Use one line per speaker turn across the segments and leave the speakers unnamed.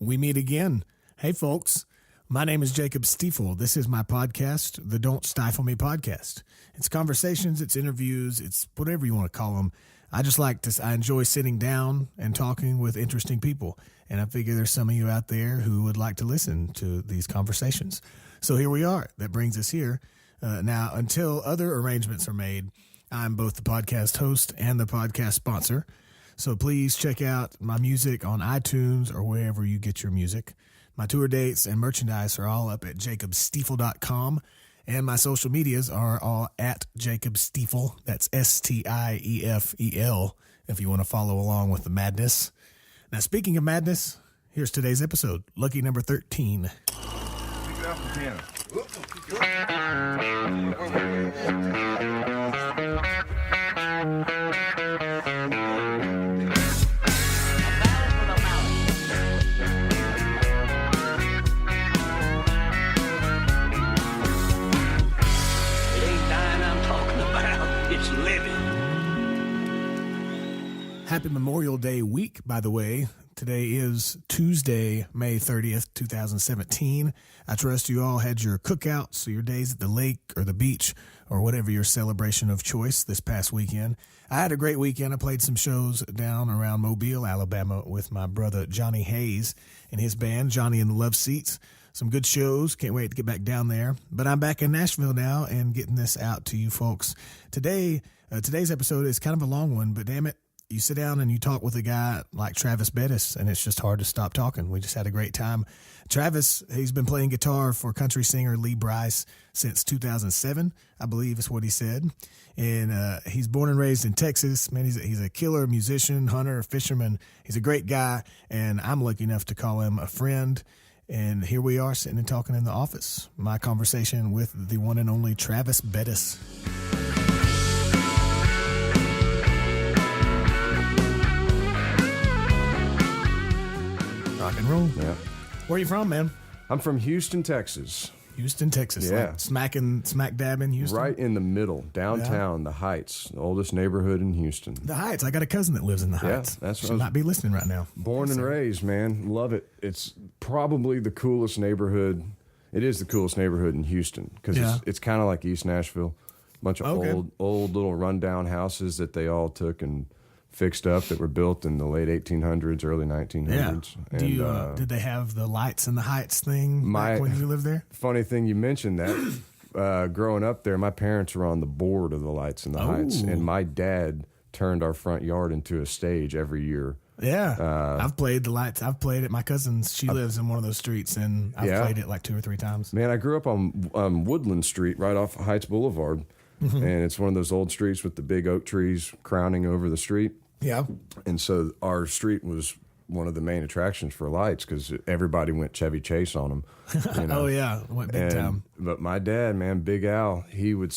we meet again. Hey, folks. My name is Jacob Stiefel. This is my podcast, the Don't Stifle Me podcast. It's conversations, it's interviews, it's whatever you want to call them. I enjoy sitting down and talking with interesting people. And I figure there's some of you out there who would like to listen to these conversations. So here we are. That brings us here. Now, until other arrangements are made, I'm both the podcast host and the podcast sponsor. So please check out my music on iTunes or wherever you get your music. My tour dates and merchandise are all up at jacobstiefel.com. And my social medias are all at Jacob Stiefel. That's Stiefel if you want to follow along with the madness. Now, speaking of madness, here's today's episode, lucky number 13.
Pick it up from piano.
Happy Memorial Day week, by the way. Today is Tuesday, May 30th, 2017. I trust you all had your cookouts or your days at the lake or the beach or whatever your celebration of choice this past weekend. I had a great weekend. I played some shows down around Mobile, Alabama with my brother Johnny Hayes and his band, Johnny and the Love Seats. Some good shows. Can't wait to get back down there. But I'm back in Nashville now and getting this out to you folks. Today's episode is kind of a long one, but damn it. You sit down and you talk with a guy like Travis Bettis, and it's just hard to stop talking. We just had a great time. Travis, he's been playing guitar for country singer Lee Brice since 2007, I believe is what he said. And he's born and raised in Texas. Man, he's a killer musician, hunter, fisherman. He's a great guy, and I'm lucky enough to call him a friend. And here we are sitting and talking in the office. My conversation with the one and only Travis Bettis. Rock and roll.
Yeah.
Where are you from, man?
I'm from Houston, Texas.
Houston, Texas.
Yeah.
Like smack dab in Houston.
Right in the middle, downtown, The Heights, the oldest neighborhood in Houston.
The Heights. I got a cousin that lives in the Heights.
Yeah, that's
she might be listening right now.
Born and raised, man. Love it. It's probably the coolest neighborhood. It is the coolest neighborhood in Houston because it's kind of like East Nashville. A bunch of old little rundown houses that they all took and fixed up that were built in the late 1800s, early 1900s.
Yeah.
And,
did they have the lights in the Heights thing back when you lived there?
Funny thing you mentioned that. Growing up there, my parents were on the board of the lights in the Heights, and my dad turned our front yard into a stage every year.
Yeah. I've played the lights. I've played it. My cousin, she lives in one of those streets, and I've played it like 2 or 3 times.
Man, I grew up on Woodland Street right off Heights Boulevard, and it's one of those old streets with the big oak trees crowning over the street.
Yeah.
And so our street was one of the main attractions for lights because everybody went Chevy Chase on them. You know?
Oh, yeah. Went big time.
But my dad, man, Big Al, he would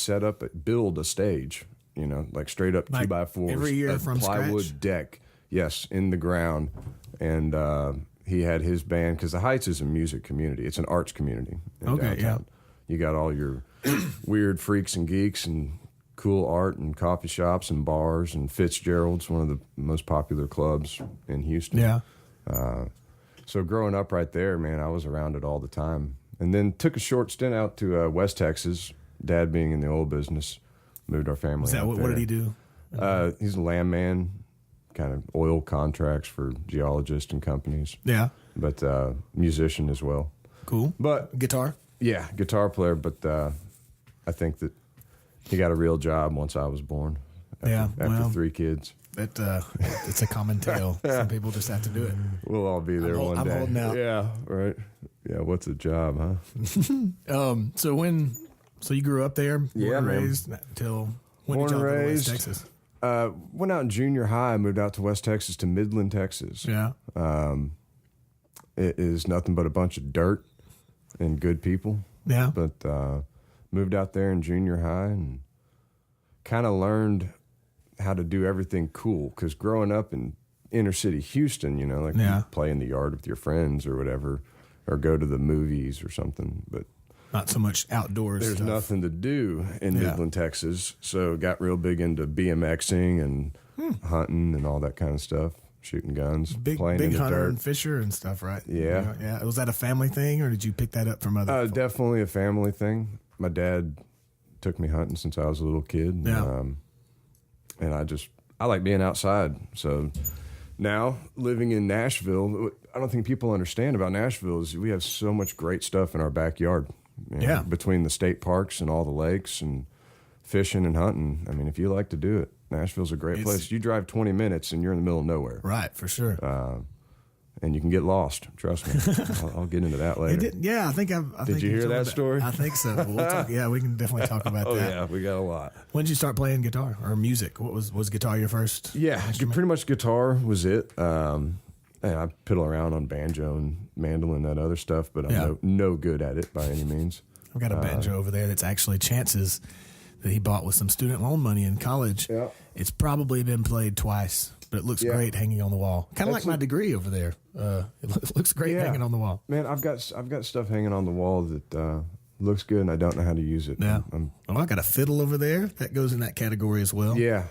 build a stage, like straight up
Like
2x4s.
every year
a
from
plywood
scratch?
deck. Yes, in the ground. And he had his band because the Heights is a music community. It's an arts community in downtown. You got all your weird freaks and geeks and cool art and coffee shops and bars, and Fitzgerald's one of the most popular clubs in Houston.
Yeah.
So growing up right there, man, I was around it all the time. And then took a short stint out to West Texas, Dad being in the oil business, moved our family out
What
there.
did he do?
He's a landman, kind of oil contracts for geologists and companies.
Yeah.
But musician as well.
Cool.
But
Guitar?
Yeah, guitar player, but I think that he got a real job once I was born. After 3 kids.
It's a common tale. Some people just have to do it.
We'll all be there one day.
I'm holding out.
Yeah, right. Yeah, what's a job, huh?
So you grew up there, born and raised till when did y'all go to West Texas?
Went out in junior high, moved out to West Texas to Midland, Texas.
Yeah.
It is nothing but a bunch of dirt and good people.
Yeah.
But moved out there in junior high and kind of learned how to do everything cool. Because growing up in inner city Houston, you play in the yard with your friends or whatever, or go to the movies or something. But
not so much outdoors
There's
stuff.
nothing to do in Midland, Texas. So got real big into BMXing and hunting and all that kind of stuff. shooting guns,
big
playing in the
hunter
dirt.
and fisher and stuff, right?
Yeah.
Yeah. Was that a family thing, or did you pick that up from other?
Definitely a family thing. My dad took me hunting since I was a little kid.
Yeah.
And I like being outside. So now living in Nashville, I don't think people understand about Nashville is we have so much great stuff in our backyard.
Yeah.
Between the state parks and all the lakes and fishing and hunting. I mean, if you like to do it, Nashville's a great place. You drive 20 minutes and you're in the middle of nowhere.
Right, for sure.
And you can get lost. Trust me. I'll get into that later.
Yeah, I think
Did you hear that story?
I think so. We can definitely talk about that.
Oh, yeah, we got a lot.
When did you start playing guitar or music? Was guitar your first?
Yeah, pretty much guitar was it. And I piddle around on banjo and mandolin, that other stuff, but I'm no good at it by any means.
I've got a banjo over there that's actually Chance's that he bought with some student loan money in college.
Yeah.
It's probably been played twice, but it looks great hanging on the wall. Kind of like my degree over there. It looks great hanging on the wall.
Man, I've got stuff hanging on the wall that looks good, and I don't know how to use it.
Yeah. I got a fiddle over there that goes in that category as well.
Yeah.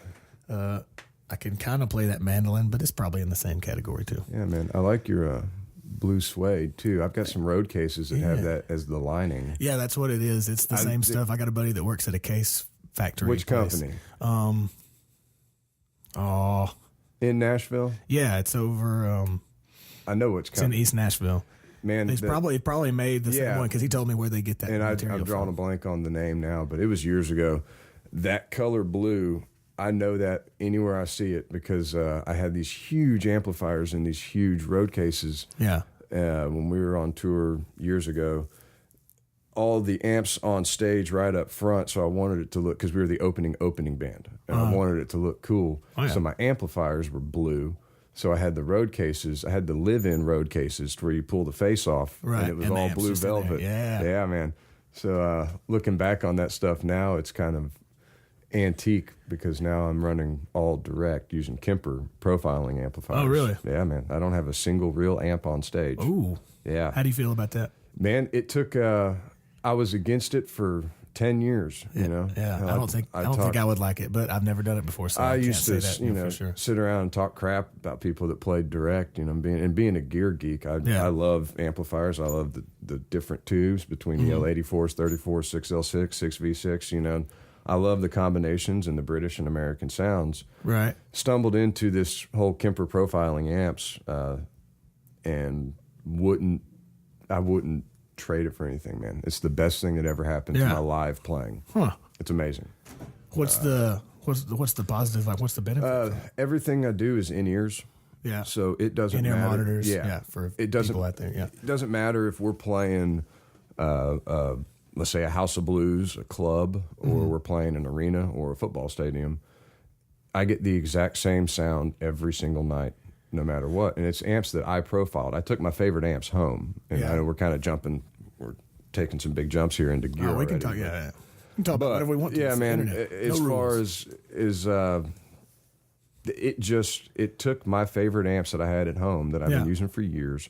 I can kind of play that mandolin, but it's probably in the same category too.
Yeah, man. I like your blue suede too. I've got some road cases that have that as the lining.
Yeah, that's what it is. It's the same stuff. I got a buddy that works at a case factory.
Which company? In Nashville?
Yeah, it's over.
I know which
It's
company.
in East Nashville.
Man,
He's probably made the same one because he told me where they get that
and
material
I'm drawing
from.
a blank on the name now, but it was years ago. That color blue, I know that anywhere I see it because I had these huge amplifiers in these huge road cases.
Yeah.
When we were on tour years ago, all the amps on stage right up front, so I wanted it to look, because we were the opening band, and I wanted it to look cool.
Oh, yeah.
So my amplifiers were blue. So I had the road cases, I had the live-in road cases to where you pull the face off,
Right.
and it was
And the
all
amps
blue
just in there.
velvet.
Yeah.
Yeah, man. So looking back on that stuff now, it's kind of antique because now I'm running all direct using Kemper profiling amplifiers.
Oh, really?
Yeah, man. I don't have a single real amp on stage.
Ooh.
Yeah.
How do you feel about that?
Man, it took. I was against it for 10 years. You know.
Yeah. I don't think I would like it, but I've never done it before, so I
used
can't
to,
say that for sure.
sit around and talk crap about people that played direct. You know, being a gear geek, I love amplifiers. I love the different tubes between the L84s, 34s, 6L6, 6V6. You know, I love the combinations and the British and American sounds.
Right.
Stumbled into this whole Kemper profiling amps, and I wouldn't trade it for anything, man. It's the best thing that ever happened to my live playing.
Huh.
It's amazing.
What's the positive? Like, what's the benefit?
Everything I do is in ears.
Yeah.
So it doesn't
In-ear
matter.
monitors.
Yeah.
For
it doesn't,
people out there. Yeah.
It doesn't matter if we're playing, let's say, a house of blues, a club, or we're playing an arena or a football stadium. I get the exact same sound every single night, no matter what. And it's amps that I profiled. I took my favorite amps home. And I know we're kind of we're taking some big jumps here into gear.
We can
already,
talk, We can talk about whatever we want to.
Yeah,
It's
man.
the internet.
As
No
far
rules.
as it took my favorite amps that I had at home that I've been using for years,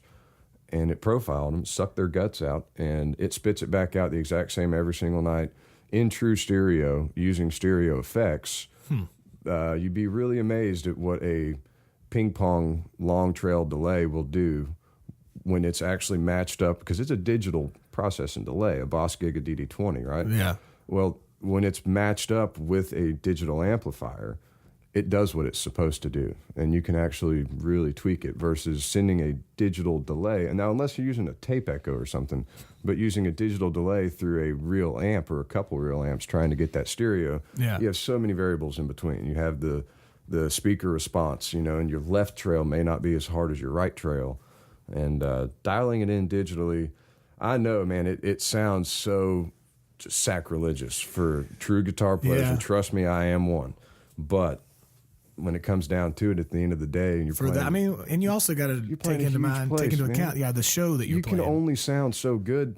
and it profiled them, sucked their guts out, and it spits it back out the exact same every single night in true stereo using stereo effects. You'd be really amazed at what a ping pong long trail delay will do when it's actually matched up, because it's a digital processing delay, a Boss Giga DD20, right?
Yeah.
Well, when it's matched up with a digital amplifier, it does what it's supposed to do, and you can actually really tweak it versus sending a digital delay. And now, unless you're using a tape echo or something, but using a digital delay through a real amp or a couple real amps trying to get that stereo, you have so many variables in between. You have the speaker response, and your left trail may not be as hard as your right trail. And dialing it in digitally, I know, man, it sounds so just sacrilegious for true guitar players, and trust me, I am one. But when it comes down to it, at the end of the day, and you're playing,
and you also got to take into account, the show that you're playing.
You can only sound so good,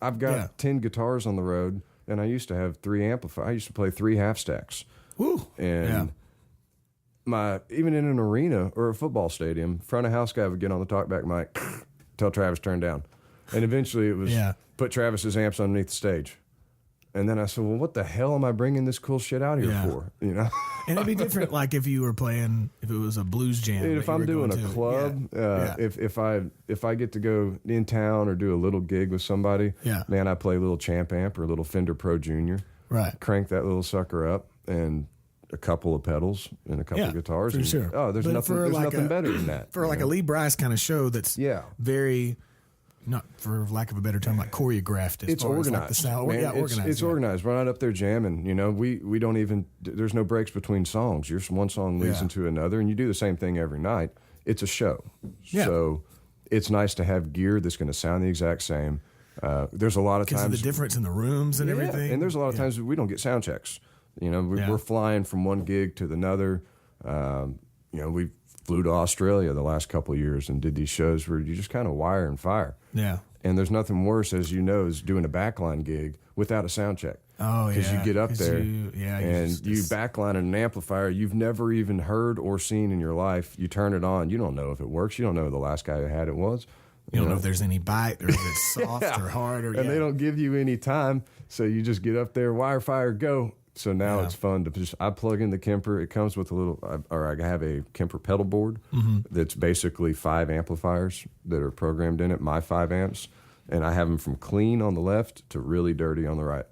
I've got 10 guitars on the road, and I used to have 3 amplifiers. I used to play 3 half stacks.
Woo.
And even in an arena or a football stadium, front of house guy would get on the talkback mic, tell Travis turn down. And eventually it was put Travis's amps underneath the stage. And then I said, well, what the hell am I bringing this cool shit out here for? You know?
And it'd be different, like if you were playing, if it was a blues jam.
Dude, if I'm doing a club, if I get to go in town or do a little gig with somebody, man, I play a little Champ Amp or a little Fender Pro Junior.
Right.
Crank that little sucker up and a couple of pedals and a couple of guitars.
For sure.
Oh, there's nothing better than that.
For like a Lee Brice kind of show that's very... Not for lack of a better term, like choreographed.
It's organized.
Like the sound.
Man,
organized.
It's organized. We're not up there jamming. You know, we don't even. There's no breaks between songs. One song leads into another, and you do the same thing every night. It's a show. Yeah. So it's nice to have gear that's going to sound the exact same. There's a lot of times
because of the difference in the rooms and everything.
And there's a lot of times we don't get sound checks. You know, we're flying from one gig to another. You know, we flew to Australia the last couple of years and did these shows where you just kind of wire and fire.
Yeah.
And there's nothing worse, as you know, is doing a backline gig without a sound check.
Oh, yeah.
Because you get up there you backline an amplifier you've never even heard or seen in your life. You turn it on. You don't know if it works. You don't know who the last guy who had it was.
You don't know if there's any bite or if it's soft or hard.
And they don't give you any time. So you just get up there, wire, fire, go. So now it's fun to I plug in the Kemper. It comes with I have a Kemper pedal board that's basically 5 amplifiers that are programmed in it, my 5 amps. And I have them from clean on the left to really dirty on the right.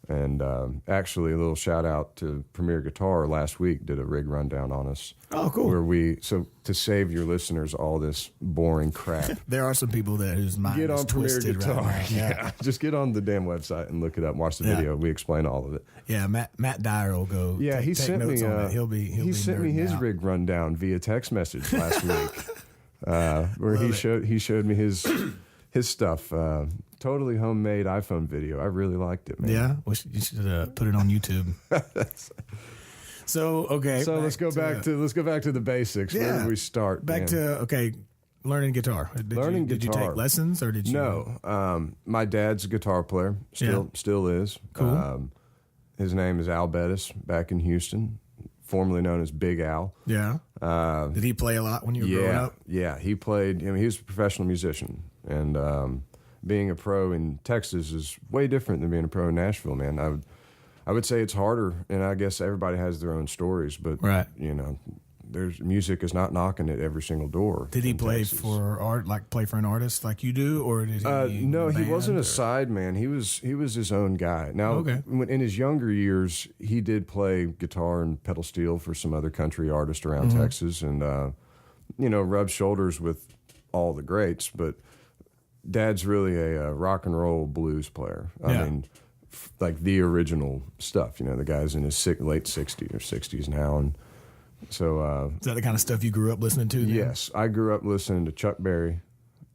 And actually, a little shout out to Premier Guitar last week did a rig rundown on us.
Oh, cool.
Where to save your listeners all this boring crap.
There are some people whose mind
get
is
on Premier
twisted
Guitar.
right now.
Yeah. Just get on the damn website and look it up. Watch the video. We explain all of it.
Yeah, Matt Dyer will go.
Yeah, he sent me. He sent me his rig rundown via text message last week, where he showed me his stuff. Totally homemade iPhone video. I really liked it, man.
Yeah, you should put it on YouTube. So
let's go back to the basics.
Yeah.
Where do we start?
Back to learning guitar. Did you take lessons or did you?
No. My dad's a guitar player. Still is.
Cool.
His name is Al Bettis, back in Houston, formerly known as Big Al.
Yeah. Did he play a lot when you were growing up?
Yeah, he played. He was a professional musician, and being a pro in Texas is way different than being a pro in Nashville, man. I would say it's harder, and I guess everybody has their own stories, but you know, there's music is not knocking at every single door.
Did he play for an artist like you do, or did he?
No, he wasn't a side man. He was his own guy. Now, in his younger years, he did play guitar and pedal steel for some other country artists around Texas, and rubbed shoulders with all the greats, but. Dad's really a rock and roll blues player. I mean, like the original stuff. You know, the guy's in his late 60s or 60s now. And so...
is that the kind of stuff you grew up listening to then?
Yes. I grew up listening to Chuck Berry,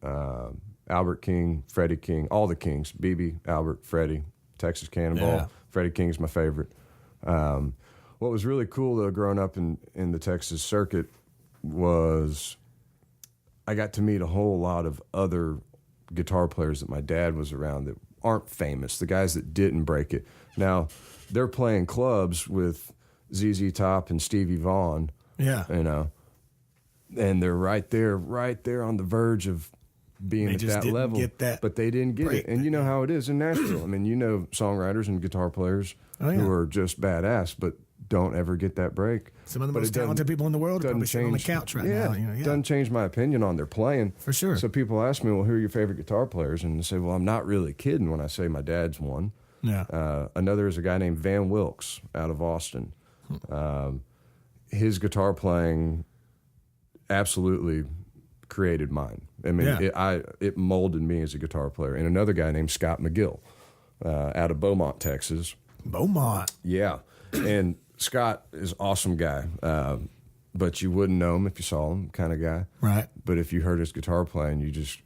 Albert King, Freddie King, all the Kings. BB, Albert, Freddie, Texas Cannonball.
Yeah.
Freddie King's my favorite. What was really cool, though, growing up in the Texas circuit was I got to meet a whole lot of other guitar players that my dad was around that aren't famous, the guys that didn't break it. Now, they're playing clubs with ZZ Top and Stevie Vaughan.
Yeah.
You know, and they're right there on the verge of being at that level. But they didn't get it. And you know how it is in Nashville. I mean, you know songwriters and guitar players who are just badass, but don't ever get that break.
Some of the most talented people in the world are probably sitting on the couch right now.
Doesn't change my opinion on their playing.
For sure.
So people ask me, well, who are your favorite guitar players? And I say, well, I'm not really kidding when I say my dad's one.
Yeah.
Another is a guy named Van Wilkes out of Austin. His guitar playing absolutely created mine. I mean, it molded me as a guitar player. And another guy named Scott McGill out of Beaumont, Texas.
Beaumont.
Yeah. And Scott is an awesome guy, but you wouldn't know him if you saw him, kind of guy.
Right.
But if you heard his guitar playing,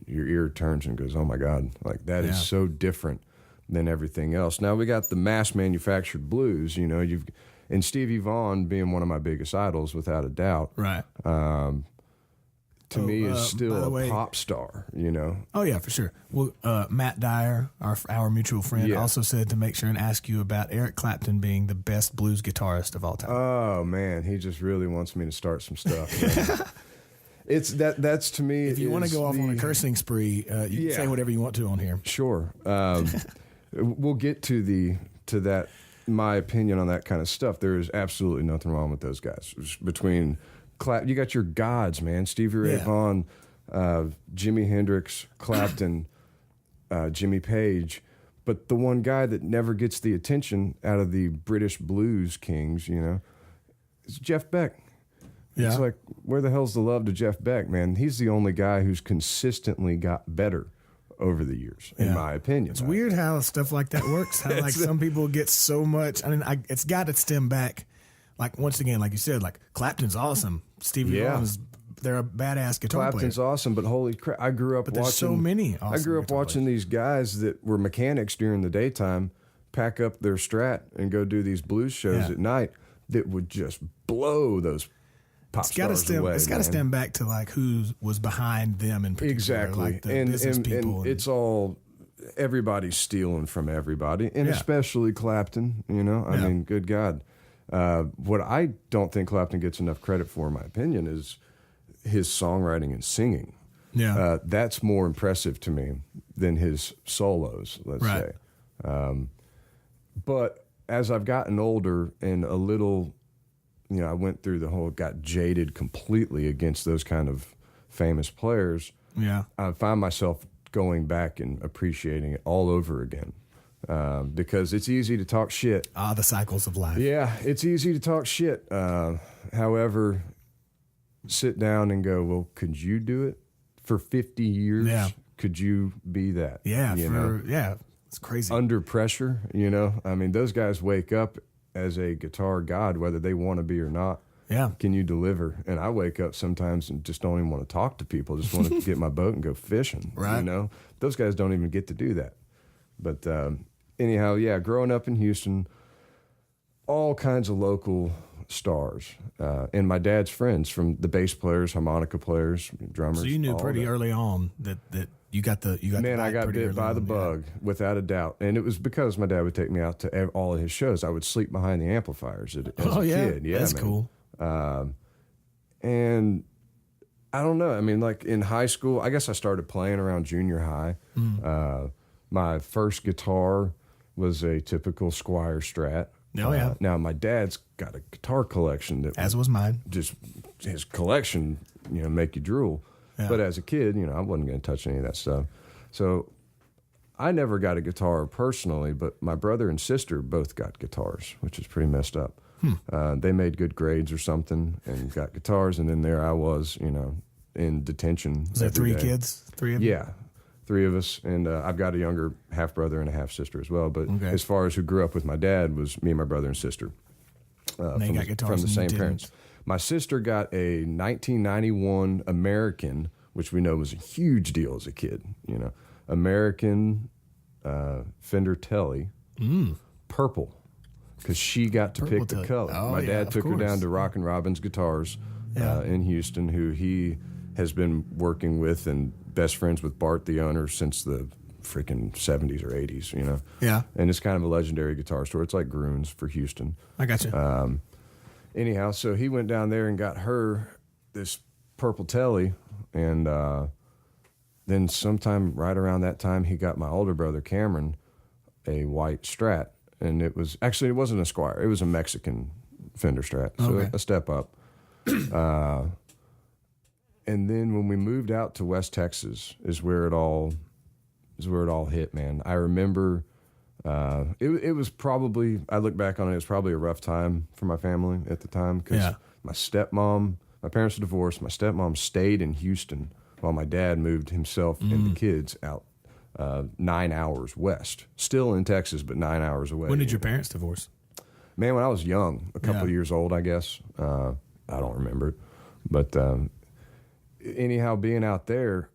your ear turns and goes, oh my God, like that is so different than everything else. Now we got the mass manufactured blues, you know, and Stevie Vaughan being one of my biggest idols without a doubt.
Right.
To me is still a pop star, you know?
Oh, yeah, for sure. Well, Matt Dyer, our mutual friend, also said to make sure and ask you about Eric Clapton being the best blues guitarist of all time.
Oh, man, he just really wants me to start some stuff. It's that's to me.
If you want to go off on a cursing spree, you can say whatever you want to on here.
Sure. We'll get to the to that, my opinion on that kind of stuff, there is absolutely nothing wrong with those guys. Between you got your gods, man. Stevie Ray Vaughan, Jimi Hendrix, Clapton, Jimmy Page. But the one guy that never gets the attention out of the British blues kings, is Jeff Beck. Yeah. It's like, where the hell's the love to Jeff Beck, man? He's the only guy who's consistently got better over the years, in my opinion.
It's weird how stuff like that works. How like some people get so much. I mean, it's got to stem back. Like once again, like you said, like Clapton's awesome. Stevie Vaughan's, they're a badass guitar
Clapton's
player.
Awesome, but holy crap, I grew up watching.
There's so many. Awesome
I grew up watching
players.
these guys that were mechanics during the daytime, pack up their Strat and go do these blues shows at night that would just blow those pop stars away.
It's got to stem back to like who was behind them in particular.
Exactly,
like the business people.
And it's all, everybody's stealing from everybody, and especially Clapton. I mean, good God. What I don't think Clapton gets enough credit for, in my opinion, is his songwriting and singing. Yeah, that's more impressive to me than his solos, let's say. But as I've gotten older and a little, I went through got jaded completely against those kind of famous players. Yeah, I find myself going back and appreciating it all over again. Because it's easy to talk shit.
The cycles of life.
Yeah, it's easy to talk shit. However, sit down and go, well, could you do it for 50 years? Yeah. Could you be that?
Yeah, it's crazy.
Under pressure, I mean, those guys wake up as a guitar god, whether they want to be or not. Yeah. Can you deliver? And I wake up sometimes and just don't even want to talk to people. Just want to get my boat and go fishing. Right. Those guys don't even get to do that. But anyhow, growing up in Houston, all kinds of local stars. And my dad's friends, from the bass players, harmonica players, drummers.
So you knew pretty early on that you got the
Man, I got bit by the bug, without a doubt. And it was because my dad would take me out to all of his shows. I would sleep behind the amplifiers as a kid. Yeah,
that's cool.
And I don't know. I mean, like in high school, I guess I started playing around junior high. My first guitar was a typical Squier Strat. Now my dad's got a guitar collection that,
as was mine.
Just his collection, make you drool. Yeah. But as a kid, I wasn't going to touch any of that stuff. So I never got a guitar personally, but my brother and sister both got guitars, which is pretty messed up. They made good grades or something and got guitars, and then there I was, in detention.
Was there three kids? Three of them?
Yeah, three of us, and I've got a younger half brother and a half sister as well. But as far as who grew up with my dad, was me and my brother and sister.
They got guitars
from the same parents. My sister got a 1991 American, which we know was a huge deal as a kid. American Fender Tele, purple, because she got to pick the color. My dad took her down to Rockin' Robin's Guitars in Houston, who he has been working with and best friends with Bart, the owner, since the freaking 70s or 80s, Yeah. And it's kind of a legendary guitar store. It's like Groon's for Houston.
I got you.
Anyhow, so he went down there and got her this purple Tele, and then sometime right around that time, he got my older brother, Cameron, a white Strat. And it wasn't a Squier. It was a Mexican Fender Strat. So a step up. And then when we moved out to West Texas is where it all hit, man. I remember it was probably, I look back on it, it was probably a rough time for my family at the time, because my parents were divorced. My stepmom stayed in Houston while my dad moved himself and the kids out 9 hours west. Still in Texas, but 9 hours away.
When did your parents divorce?
Man, when I was young, a couple of years old, I guess. I don't remember it. But anyhow, being out there,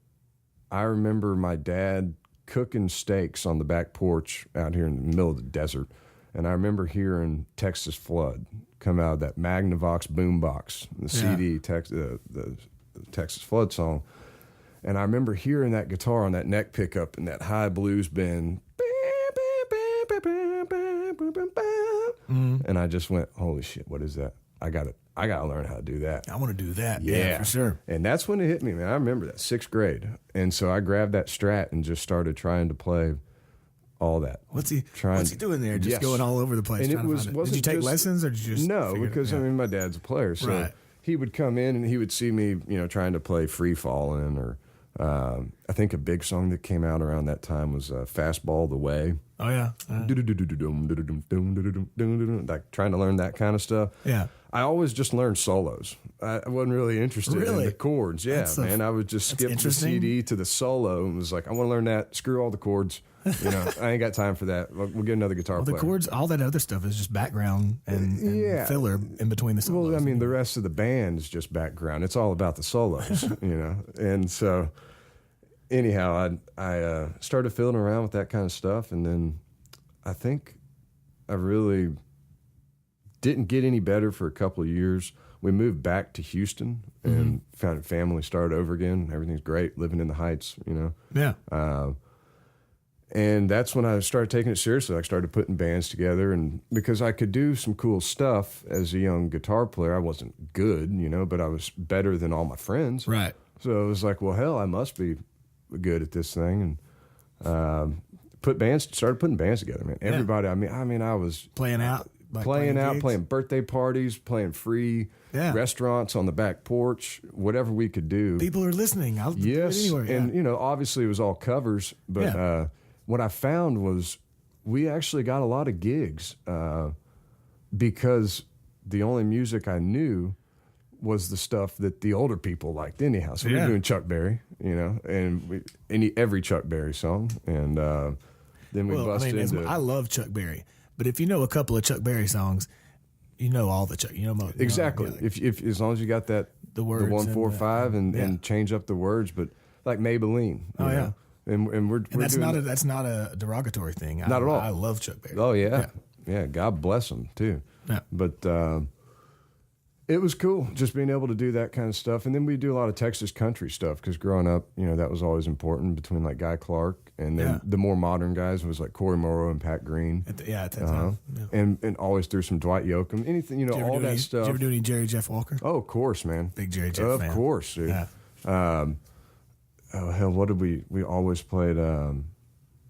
I remember my dad cooking steaks on the back porch out here in the middle of the desert. And I remember hearing Texas Flood come out of that Magnavox boombox, the CD, the Texas Flood song. And I remember hearing that guitar on that neck pickup and that high blues bend. And I just went, holy shit, what is that? I got to learn how to do that.
I want to do that. Yeah, for sure.
And that's when it hit me, man. I remember that, 6th grade. And so I grabbed that Strat and just started trying to play all that.
What's he doing there? Just going all over the place.
And
did you take lessons, or did you just
because I mean, my dad's a player, so he would come in and he would see me, trying to play Free Fallin', or I think a big song that came out around that time was Fastball the Way.
Oh yeah,
like trying to learn that kind of stuff.
Yeah,
I always just learned solos. I wasn't really interested in the chords. Yeah, man, I would just skip the CD to the solo and was like, I want to learn that. Screw all the chords. I ain't got time for that. We'll get another guitar player.
The chords, all that other stuff is just background and filler in between the solos.
Well, I mean, the rest of the band is just background. It's all about the solos, And so, anyhow, I started fiddling around with that kind of stuff, and then I think I really didn't get any better for a couple of years. We moved back to Houston and found a family, started over again. Everything's great, living in the Heights,
Yeah.
And that's when I started taking it seriously. I started putting bands together, and because I could do some cool stuff as a young guitar player, I wasn't good, but I was better than all my friends.
Right.
So it was like, well, hell, I must be good at this thing, and started putting bands together, man. Everybody, I mean, I was
playing out,
playing birthday parties, playing free restaurants on the back porch, whatever we could do.
People are listening. I'll do it anywhere.
And obviously it was all covers, but what I found was we actually got a lot of gigs because the only music I knew was the stuff that the older people liked anyhow. So we were doing Chuck Berry, and every Chuck Berry song, and then we busted into.
I love Chuck Berry, but if you know a couple of Chuck Berry songs, you know all the Chuck.
Exactly. If as long as you got that
the words,
the 1 4 5, and change up the words, but like Maybelline.
Oh yeah.
And we're
that's
doing
that's not a derogatory thing.
Not at all.
I love Chuck Berry.
Oh yeah. God bless him too.
Yeah.
But it was cool just being able to do that kind of stuff, and then we do a lot of Texas country stuff because growing up, that was always important between like Guy Clark and then the more modern guys was like Corey Morrow and Pat Green.
At that time. Yeah.
And always threw some Dwight Yoakam, anything, all that stuff.
Did you ever do any Jerry Jeff Walker?
Oh, of course, man.
Big Jerry Jeff fan.
Of course, dude.
Yeah.
Oh hell, what did we always played?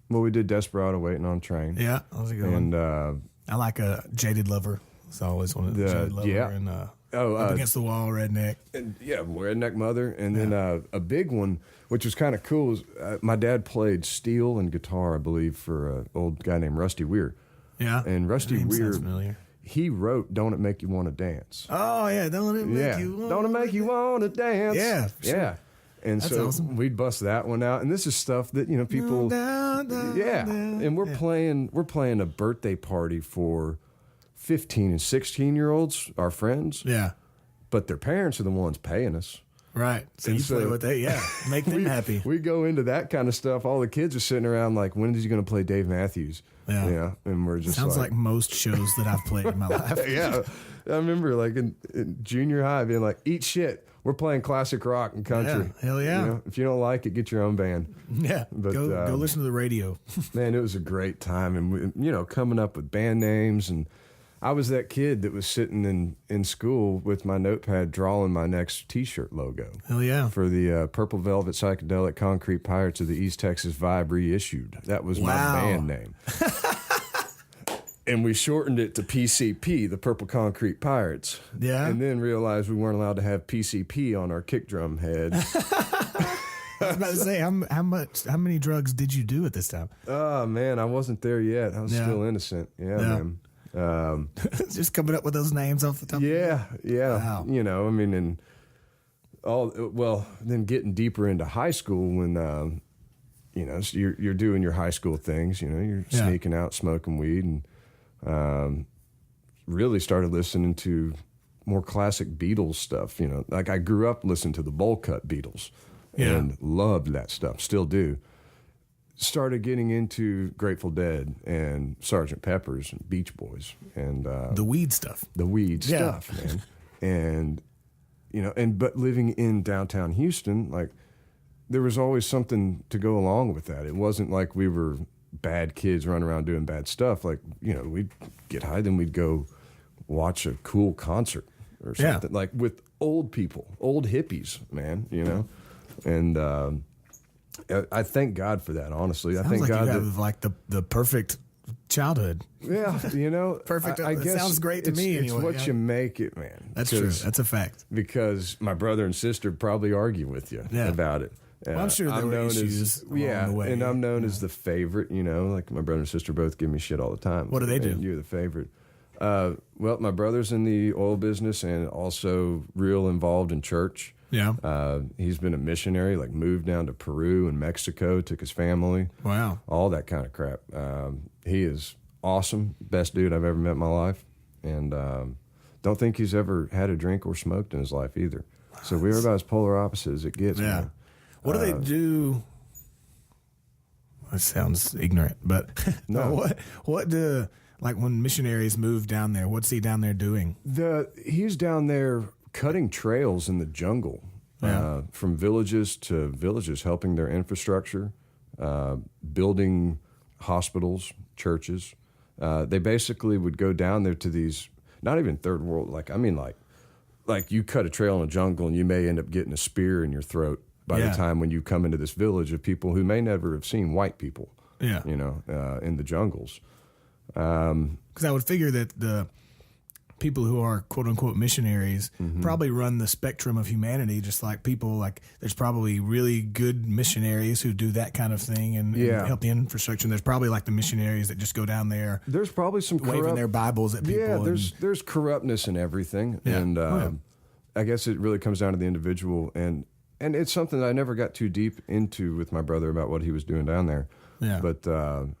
We did Desperado, Waiting on Train.
Yeah, that was a good one. And I like a Jaded Lover. So I always wanted Jaded Lover and Up Against the Wall, Redneck.
And Redneck Mother, and then a big one, which was kind of cool. Is, my dad played steel and guitar, I believe, for an old guy named Rusty Weir.
Yeah,
and Rusty Weir, he wrote "Don't It Make You Want to Dance."
Oh yeah, don't it make you want
to dance?
Yeah, sure.
Yeah. And
that's
so
awesome.
We'd bust that one out, and this is stuff that people, and we're playing a birthday party for 15 and 16-year-olds, our friends, but their parents are the ones paying us,
right? So you play with make them happy.
We go into that kind of stuff. All the kids are sitting around like, when is he going to play Dave Matthews? And we're just
sounds like most shows that I've played in my life.
Yeah, I remember like in junior high being like, eat shit. We're playing classic rock and country.
Yeah, hell yeah.
If you don't like it, get your own band.
Yeah, but, go listen to the radio.
Man, it was a great time. And, coming up with band names. And I was that kid that was sitting in school with my notepad drawing my next T-shirt logo.
Hell yeah.
For the Purple Velvet Psychedelic Concrete Pirates of the East Texas Vibe reissued. That was my band name. And we shortened it to PCP, the Purple Concrete Pirates.
Yeah.
And then realized we weren't allowed to have PCP on our kick drum head.
I was about to say, how many drugs did you do at this time?
Oh, man, I wasn't there yet. I was still innocent. Yeah, man.
Just coming up with those names off the top.
Yeah.
Wow.
And then getting deeper into high school when, so you're doing your high school things, you're sneaking out, smoking weed, and really started listening to more classic Beatles stuff. Like I grew up listening to the bowl cut Beatles and loved that stuff, still do. Started getting into Grateful Dead and Sgt. Pepper's and Beach Boys and
the weed stuff.
The weed stuff, man. And but living in downtown Houston, like there was always something to go along with that. It wasn't like we were bad kids running around doing bad stuff. Like, we'd get high, then we'd go watch a cool concert or something, like with old people, old hippies, man, and I thank God for that, honestly.
Sounds
I thank
like
God
you have like the perfect childhood.
Yeah,
Perfect.
I guess
sounds great to me.
It's
anyway.
what you make it, man.
That's true. That's a fact.
Because my brother and sister probably argue with you about it.
Well, I'm sure there were issues along the way.
And I'm known as the favorite. Like my brother and sister both give me shit all the time.
What do they do?
You're the favorite. Well, my brother's in the oil business and also real involved in church.
Yeah.
He's been a missionary, like moved down to Peru and Mexico, took his family.
Wow.
All that kind of crap. He is awesome. Best dude I've ever met in my life. And don't think he's ever had a drink or smoked in his life either. So we're about as polar opposite as it gets.
Yeah.
Man.
What do they do? It sounds ignorant, but
no.
What do, like when missionaries move down there, what's he down there doing?
He's down there cutting trails in the jungle, from villages to villages, helping their infrastructure, building hospitals, churches. They basically would go down there to these, not even third world, like you cut a trail in a jungle and you may end up getting a spear in your throat by the time when you come into this village of people who may never have seen white people, in the jungles.
Because I would figure that the people who are quote unquote missionaries probably run the spectrum of humanity, just like people like there's probably really good missionaries who do that kind of thing and help the infrastructure. And there's probably like the missionaries that just go down there.
There's probably some
waving their Bibles at people.
Yeah, there's corruptness in everything. Yeah. And I guess it really comes down to the individual. And it's something that I never got too deep into with my brother about what he was doing down there.
Yeah.
But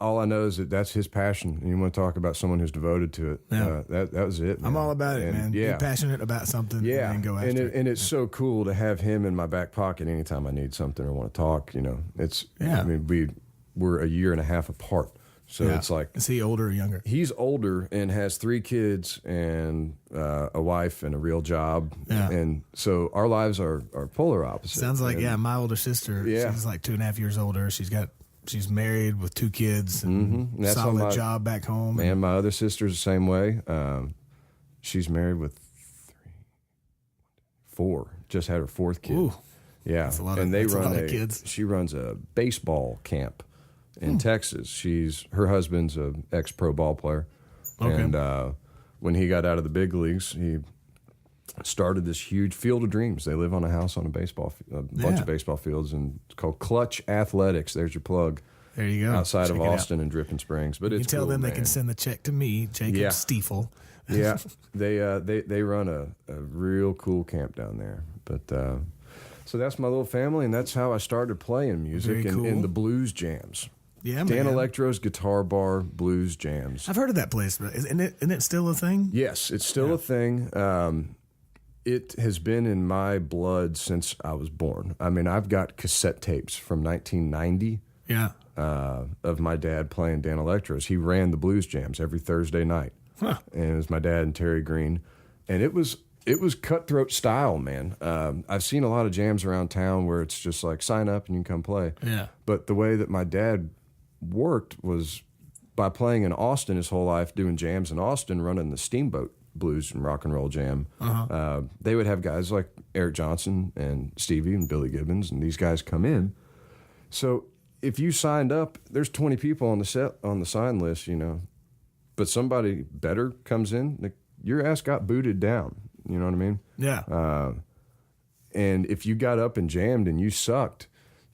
all I know is that that's his passion. And you want to talk about someone who's devoted to it.
Yeah.
That was it, man.
I'm all about it, man.
Yeah.
Be passionate about something and go after it.
And it's so cool to have him in my back pocket anytime I need something or want to talk. I mean, we're a year and a half apart. So it's like...
Is he older or younger?
He's older and has 3 kids and a wife and a real job.
Yeah.
And so our lives are polar opposite.
Sounds like, my older sister, she's like 2.5 years older. She's married with 2 kids and solid job back home.
And my other sister's the same way. She's married with 4. Just had her 4th kid.
Ooh.
Yeah.
That's a lot of kids.
She runs a baseball camp in Texas. Her husband's an ex-pro ball player. Okay. And when he got out of the big leagues, he started this huge Field of Dreams. They live on a house on a bunch of baseball fields, and it's called Clutch Athletics. There's your plug.
There you go.
Outside of Austin and Dripping Springs. But
you tell them they can send the check to me, Jacob Stiefel.
Yeah, they run a real cool camp down there. But so that's my little family, and that's how I started playing music in the blues jams.
Yeah,
Dan Electro's Guitar Bar Blues Jams.
I've heard of that place, but isn't it still a thing?
Yes, it's still a thing. It has been in my blood since I was born. I mean, I've got cassette tapes from 1990 of my dad playing Dan Electro's. He ran the blues jams every Thursday night. Huh. And it was my dad and Terry Green. And it was cutthroat style, man. I've seen a lot of jams around town where it's just like, sign up and you can come play.
Yeah.
But the way that my dad worked was by playing in Austin his whole life, doing jams in Austin, running the Steamboat Blues and Rock and Roll Jam. They would have guys like Eric Johnson and Stevie and Billy Gibbons, and these guys come in. So if you signed up, there's 20 people on the sign list, but somebody better comes in, your ass got booted down. You know what I mean?
Yeah.
And if you got up and jammed and you sucked,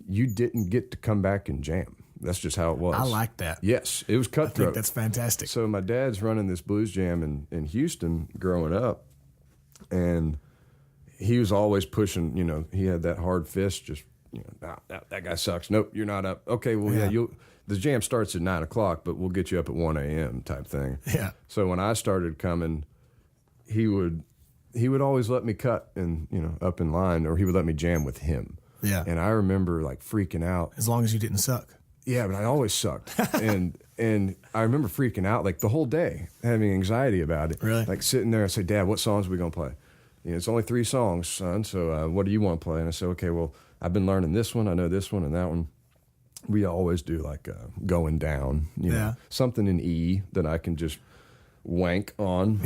you didn't get to come back and jam. That's just how it was.
I like that.
Yes, it was cutthroat.
I think that's fantastic.
So my dad's running this blues jam in Houston growing up, and he was always pushing, he had that hard fist, just, that guy sucks. Nope, you're not up. Okay, well, the jam starts at 9 o'clock, but we'll get you up at 1 a.m. type thing.
Yeah.
So when I started coming, he would always let me cut and, up in line, or he would let me jam with him.
Yeah.
And I remember like freaking out.
As long as you didn't suck.
Yeah, but I always sucked. and I remember freaking out like the whole day, having anxiety about it.
Really?
Like sitting there and say, Dad, what songs are we going to play? It's only 3 songs, son, so what do you want to play? And I said, okay, well, I've been learning this one. I know this one and that one. We always do like Going Down, something in E that I can just wank on,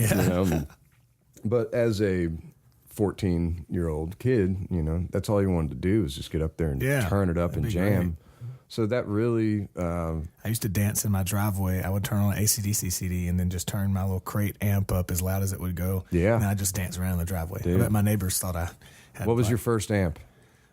But as a 14-year-old kid, that's all you wanted to do is just get up there and turn it up and jam. Great. So that really...
I used to dance in my driveway. I would turn on an AC/DC CD and then just turn my little crate amp up as loud as it would go.
Yeah.
And I'd just dance around the driveway. I bet my neighbors thought I had...
What was your first amp?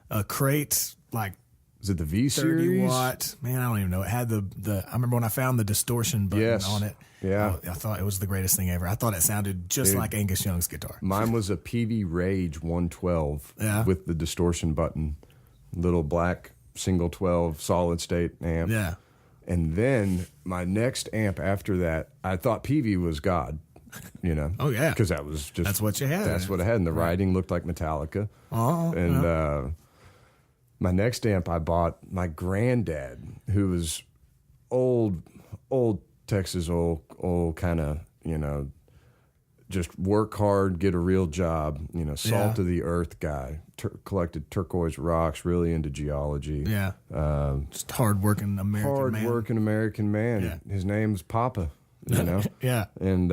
A crate, like...
Was it the V
30
series?
watt. Man, I don't even know. It had the I remember when I found the distortion button on it.
Yeah.
I thought it was the greatest thing ever. I thought it sounded just like Angus Young's guitar.
Mine was a PV Rage 112 with the distortion button. Little black single 12 solid state amp.
Yeah.
And then my next amp after that, I thought PV was God.
Oh, yeah.
Because that was just...
That's what you had.
That's what I had. And the writing looked like Metallica. My next amp I bought, my granddad, who was old Texas, old kind of, just work hard, get a real job, salt of the earth guy, collected turquoise rocks, really into geology.
Yeah. Just hard-working
American man.
Yeah.
His name's Papa,
Yeah.
And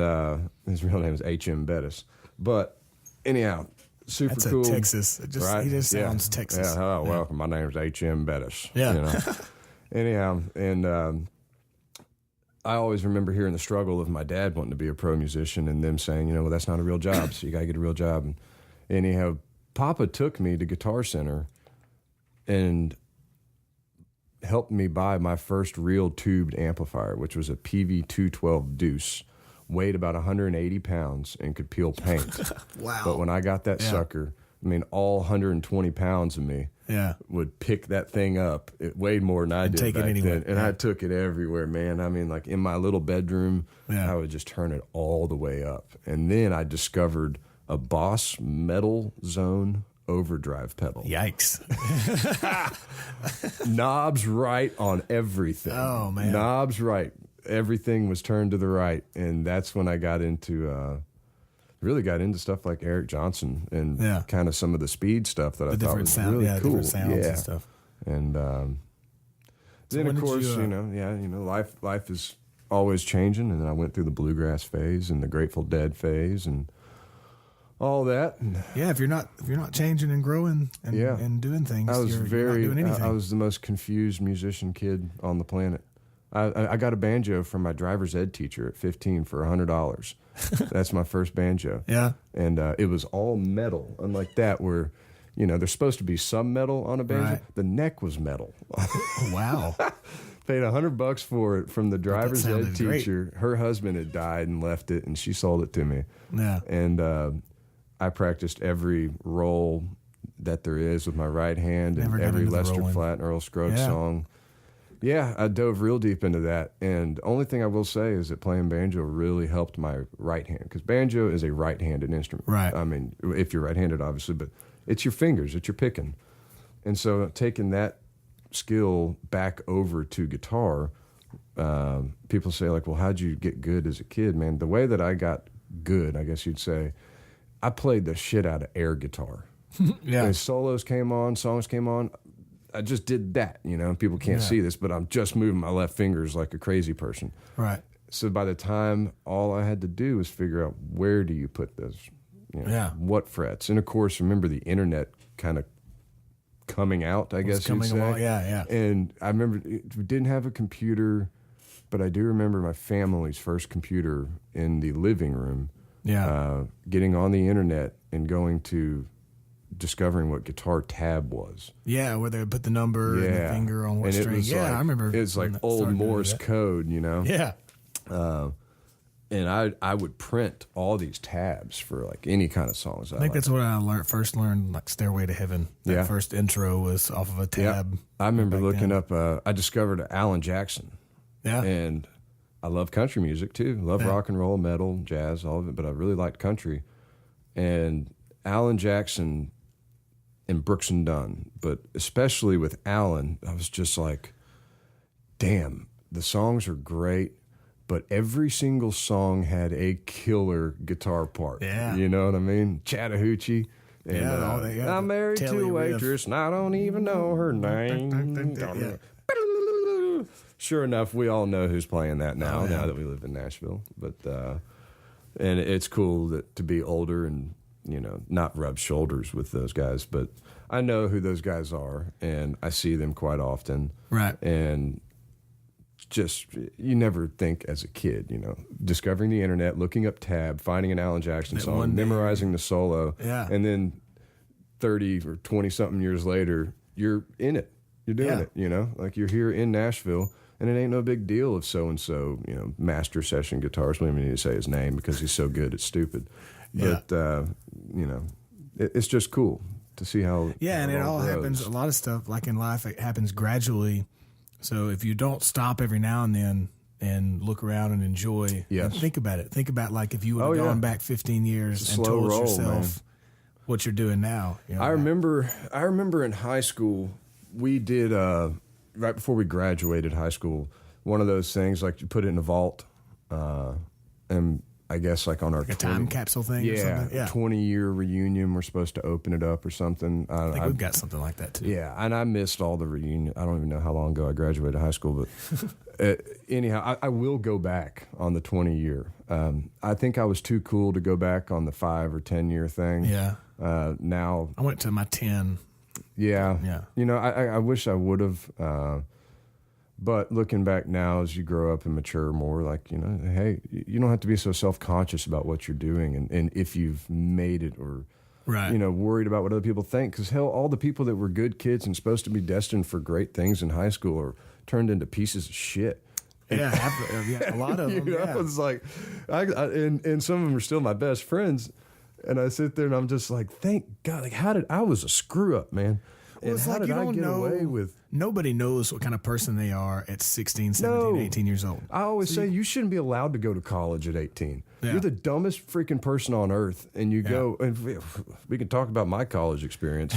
his real name is H.M. Bettis. But anyhow... Super
That's
cool.
Texas.
Right?
He just sounds Texas.
Yeah. Oh, welcome. My name's H.M. Bettis.
Yeah.
Anyhow, and I always remember hearing the struggle of my dad wanting to be a pro musician and them saying, well, that's not a real job, so you got to get a real job. And anyhow, Papa took me to Guitar Center and helped me buy my first real tubed amplifier, which was a PV 212 Deuce. Weighed about 180 pounds and could peel paint.
Wow.
But when I got that sucker, all 120 pounds of me would pick that thing up. It weighed more than I did
take
back
it anywhere.
then. And I took it everywhere, man. Like in my little bedroom, I would just turn it all the way up. And then I discovered a Boss Metal Zone overdrive pedal.
Yikes.
Knobs right on everything.
Oh, man.
Knobs right. Everything was turned to the right, and that's when I got into stuff like Eric Johnson and kind of some of the speed stuff that I thought was really cool.
Different sounds and stuff.
And then of course, life is always changing, and then I went through the bluegrass phase and the Grateful Dead phase and all that.
Yeah, if you're not changing and growing and doing things, you're not doing anything.
I was the most confused musician kid on the planet. I got a banjo from my driver's ed teacher at 15 for $100. That's my first banjo.
Yeah.
And it was all metal, unlike that where, there's supposed to be some metal on a banjo.
Right.
The neck was metal.
Wow.
Paid $100 for it from the driver's ed teacher.
Great.
Her husband had died and left it, and she sold it to me.
Yeah.
And I practiced every roll that there is with my right hand and every Lester Flatt and Earl Scruggs song. Yeah, I dove real deep into that. And the only thing I will say is that playing banjo really helped my right hand, because banjo is a right-handed instrument.
Right.
I mean, if you're right-handed, obviously, but it's your fingers, it's your picking. And so taking that skill back over to guitar, people say, like, well, how'd you get good as a kid, man? The way that I got good, I guess you'd say, I played the shit out of air guitar.
Yeah.
When solos came on, songs came on, I just did that, People can't see this, but I'm just moving my left fingers like a crazy person.
Right.
So by the time all I had to do was figure out where do you put those, what frets. And of course, remember the internet kind of coming out, I guess you'd say.
Along. Yeah.
And I remember we didn't have a computer, but I do remember my family's first computer in the living room.
Yeah.
Getting on the internet and going to discovering what guitar tab was.
Yeah, where they would put the number and the finger on what string. I remember.
It's like old Morse code,
Yeah.
And I would print all these tabs for like any kind of songs.
I think that's what I first learned, like Stairway to Heaven. That first intro was off of a tab.
Yeah. I remember looking up, I discovered Alan Jackson.
Yeah.
And I love country music too. Love rock and roll, metal, jazz, all of it, but I really liked country. And Alan Jackson and Brooks and Dunn, but especially with Alan, I was just like, damn, the songs are great, but every single song had a killer guitar part.
Yeah.
You know what I mean? Chattahoochee. And, I'm married to a waitress, and I don't even know her name. Sure enough, we all know who's playing that now, now that we live in Nashville. But and it's cool to be older and not rub shoulders with those guys, but I know who those guys are, and I see them quite often.
Right.
And just, you never think as a kid, discovering the internet, looking up Tab, finding an Alan Jackson song, memorizing the solo, and then 30 or 20 something years later, you're in it. You're doing it, like you're here in Nashville, and it ain't no big deal if so-and-so, master session guitarist, we don't even need to say his name because he's so good, it's stupid. But, it's just cool to see how
and it all
grows.
happens, a lot of stuff, like in life, it happens gradually. So if you don't stop every now and then and look around and enjoy, and think about it. Think about like if you would have gone back 15 years and told yourself what you're doing now.
I remember in high school, we did, right before we graduated high school, one of those things like you put it in a vault, and I guess like on our
like a time capsule thing or something? Yeah,
20-year reunion, we're supposed to open it up or something.
I think we've got something like that too.
Yeah, and I missed all the reunion. I don't even know how long ago I graduated high school, but anyhow, I will go back on the 20-year. I think I was too cool to go back on the 5 or 10-year thing.
Yeah.
Now
I went to my 10.
Yeah. I wish I would have. But looking back now, as you grow up and mature more, like, hey, you don't have to be so self-conscious about what you're doing and if you've made it or, worried about what other people think. Because, hell, all the people that were good kids and supposed to be destined for great things in high school are turned into pieces of shit.
A lot of them.
It's like, and some of them are still my best friends. And I sit there and I'm just like, thank God, like, I was a screw up, man.
Well,
and how did I get away with...
Nobody knows what kind of person they are at 16, 17, 18 years old.
I always say you shouldn't be allowed to go to college at 18. Yeah. You're the dumbest freaking person on earth, and you go... And we can talk about my college experience.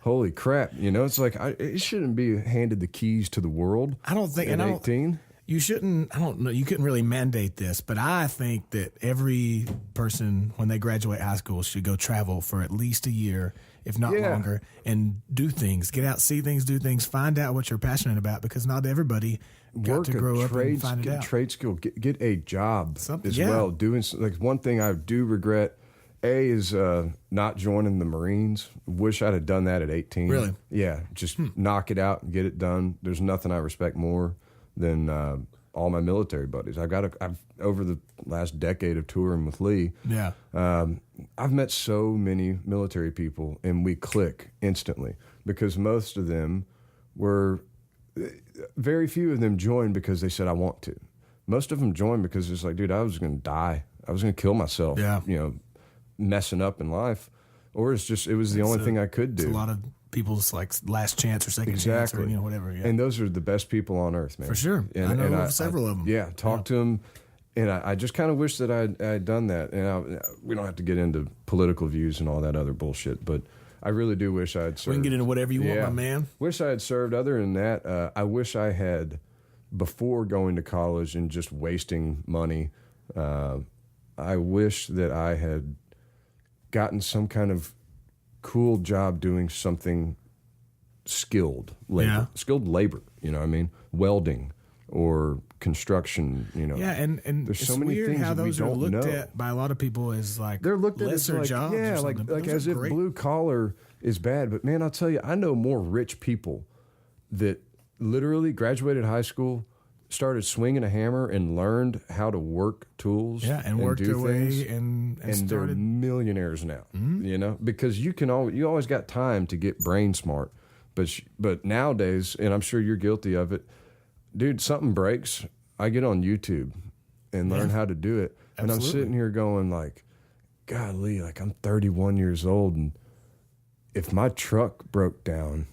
Holy crap. It's like, it shouldn't be handed the keys to the world.
I don't think...
At 18.
You shouldn't, I don't know, you couldn't really mandate this, but I think that every person, when they graduate high school, should go travel for at least a year, if not longer, and do things, get out, see things, do things, find out what you're passionate about, because not everybody got to grow up and find it out.
Get a trade skill, get a job as well. Doing, like, one thing I do regret, is not joining the Marines. Wish I'd have done that at 18.
Really?
Yeah, just knock it out and get it done. There's nothing I respect more than all my military buddies. I've over the last decade of touring with Lee.
Yeah,
I've met so many military people, and we click instantly because most of them were. Very few of them joined because they said I want to. Most of them joined because it's like, dude, I was going to die. I was going to kill myself.
Yeah,
messing up in life, or it was the only thing I could do.
It's a lot of people's like last chance or second chance or whatever. Yeah.
And those are the best people on earth, man.
For sure.
And,
I know several of them.
Yeah, talk to them. And I just kind of wish that I'd done that. And we don't have to get into political views and all that other bullshit, but I really do wish I had served.
We can get into whatever you want, my man.
Wish I had served. Other than that, I wish I had, before going to college and just wasting money, I wish that I had gotten some kind of cool job doing something skilled labor, you know what I mean? Welding or construction,
Yeah, and
there's
it's
so many
weird
things
how
that we
those are
don't
looked
know.
at by a lot of people as like
they're looked at
lesser
as like,
jobs.
yeah,
or
like
something.
as if blue collar is bad. But man, I'll tell you, I know more rich people that literally graduated high school, started swinging a hammer, and learned how to work tools.
Yeah, and worked their way and
they're
started
millionaires now. Because you always got time to get brain smart, but nowadays, and I'm sure you're guilty of it, dude. Something breaks, I get on YouTube and learn how to do it, and I'm sitting here going like, golly, like I'm 31 years old, and if my truck broke down,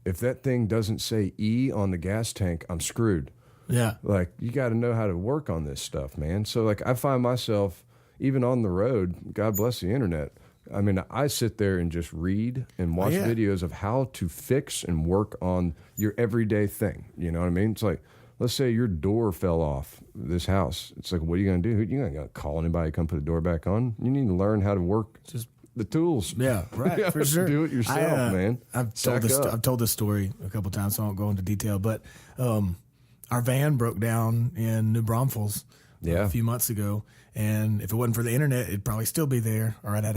if that thing doesn't say E on the gas tank, I'm screwed.
Yeah.
Like, you got to know how to work on this stuff, man. So, like, I find myself, even on the road, God bless the internet, I mean, I sit there and just read and watch videos of how to fix and work on your everyday thing. You know what I mean? It's like, let's say your door fell off this house. It's like, what are you going to do? You're not going to call anybody to come put the door back on. You need to learn how to work just the tools.
Yeah, right, for sure.
Do it yourself, man.
I've told this story a couple times, so I won't go into detail, but our van broke down in New Braunfels a few months ago. And if it wasn't for the internet, it'd probably still be there. Or I would have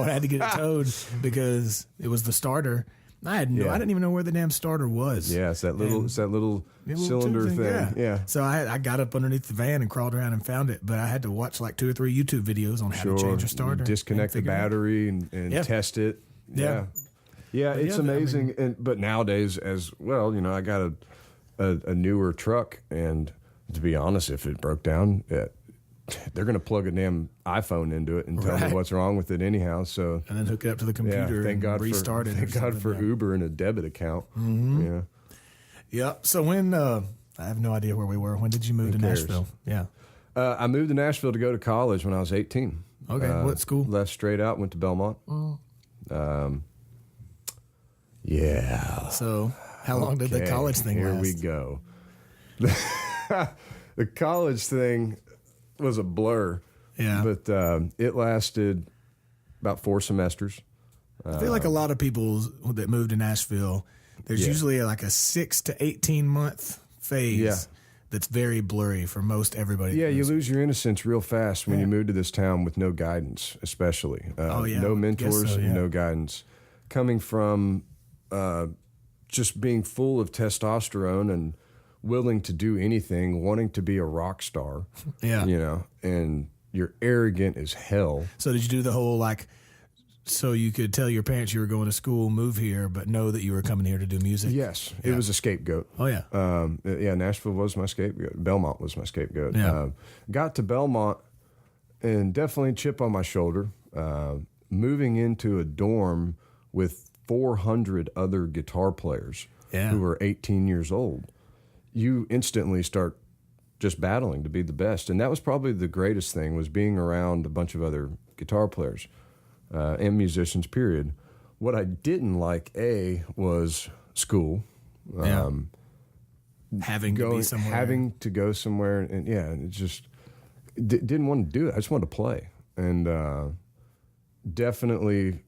had to get it towed because it was the starter. I didn't even know where the damn starter was.
Yeah, it's that little cylinder thing. Yeah.
So I got up underneath the van and crawled around and found it, but I had to watch like 2 or 3 YouTube videos on how to change a starter.
Disconnect the battery and test it. Yeah. Yeah, it's amazing. But nowadays as well, I got a newer truck, and to be honest, if it broke down, they're going to plug a damn iPhone into it and tell me what's wrong with it anyhow. So
and then hook it up to the computer and restart it.
Thank God for Uber and a debit account. Mm-hmm. Yeah.
Yeah. So when I have no idea where we were. When did you move to Nashville? Yeah.
I moved to Nashville to go to college when I was 18.
Okay. What school?
Left straight out. Went to Belmont. Yeah.
So how long did the college thing last?
Here we go. The college thing was a blur. Yeah. But it lasted about 4 semesters.
I feel like a lot of people that move to Nashville, there's usually like a 6 to 18 month phase that's very blurry for most everybody.
Yeah, you lose your innocence real fast when you move to this town with no guidance, especially. No mentors, no guidance. Coming from just being full of testosterone and willing to do anything, wanting to be a rock star. Yeah. And you're arrogant as hell.
So did you do the whole so you could tell your parents you were going to school, move here, but know that you were coming here to do music?
Yes. It was a scapegoat.
Oh, yeah.
Nashville was my scapegoat. Belmont was my scapegoat.
Yeah.
Got to Belmont and definitely chip on my shoulder. Moving into a dorm with 400 other guitar players who were 18 years old. You instantly start just battling to be the best. And that was probably the greatest thing, was being around a bunch of other guitar players and musicians, period. What I didn't like, was school.
Having
to go somewhere. And it just didn't want to do it. I just wanted to play. And definitely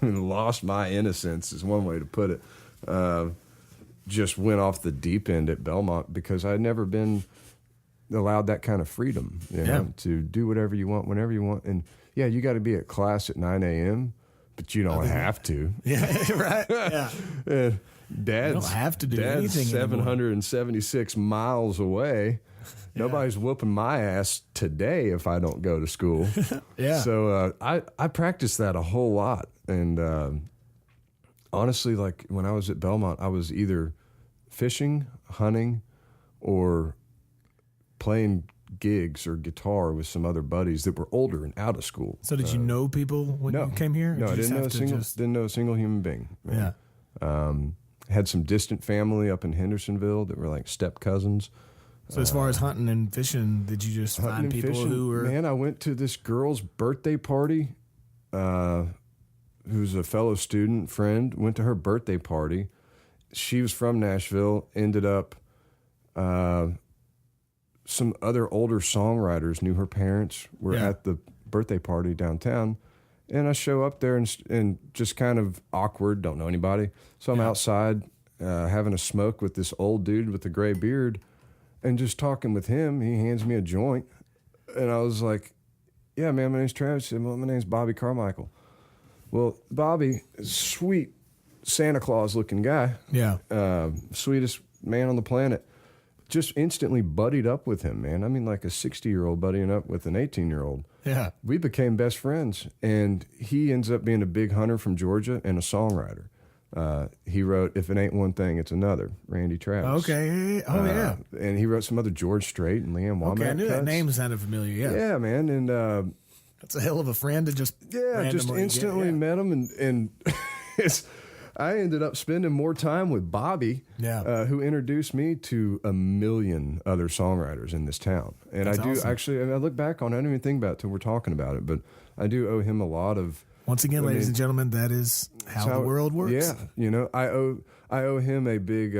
lost my innocence is one way to put it. Just went off the deep end at Belmont because I'd never been allowed that kind of freedom, to do whatever you want, whenever you want. And you got to be at class at 9 a.m., but you don't have to.
Yeah, right. Yeah.
Dad's,
you don't have to do anything
776 miles away. Nobody's whooping my ass today if I don't go to school. So I practiced that a whole lot. And honestly, like when I was at Belmont, I was either fishing, hunting, or playing gigs or guitar with some other buddies that were older and out of school.
So did you know people when you came here?
No, I didn't know a single human being. Yeah. Had some distant family up in Hendersonville that were like step cousins.
So as far as hunting and fishing, did you just find people who were...
Man, I went to this girl's birthday party, who's a fellow student friend, went to her birthday party. She was from Nashville, ended up... some other older songwriters knew her parents, were at the birthday party downtown. And I show up there and just kind of awkward, don't know anybody. So I'm outside having a smoke with this old dude with a gray beard. And just talking with him, he hands me a joint. And I was like, yeah, man, my name's Travis. He said, well, my name's Bobby Carmichael. Well, Bobby is a sweet Santa Claus looking guy.
Yeah.
Sweetest man on the planet. Just instantly buddied up with him, man. I mean, like a 60-year-old buddying up with an 18-year-old.
Yeah.
We became best friends. And he ends up being a big hunter from Georgia and a songwriter. He wrote If It Ain't One Thing, It's Another, Randy Travis.
Okay. Oh, yeah.
And he wrote some other George Strait and Leanne Womack.
Okay, I knew
cuts.
that name sounded familiar, yeah.
Yeah, man. And
that's a hell of a friend to just
instantly met him. And I ended up spending more time with Bobby, who introduced me to a million other songwriters in this town. And that's awesome. Actually, I look back on it, I don't even think about it till we're talking about it, but I do owe him a lot of...
Once again, ladies and gentlemen, that is how the world works.
Yeah, I owe him a big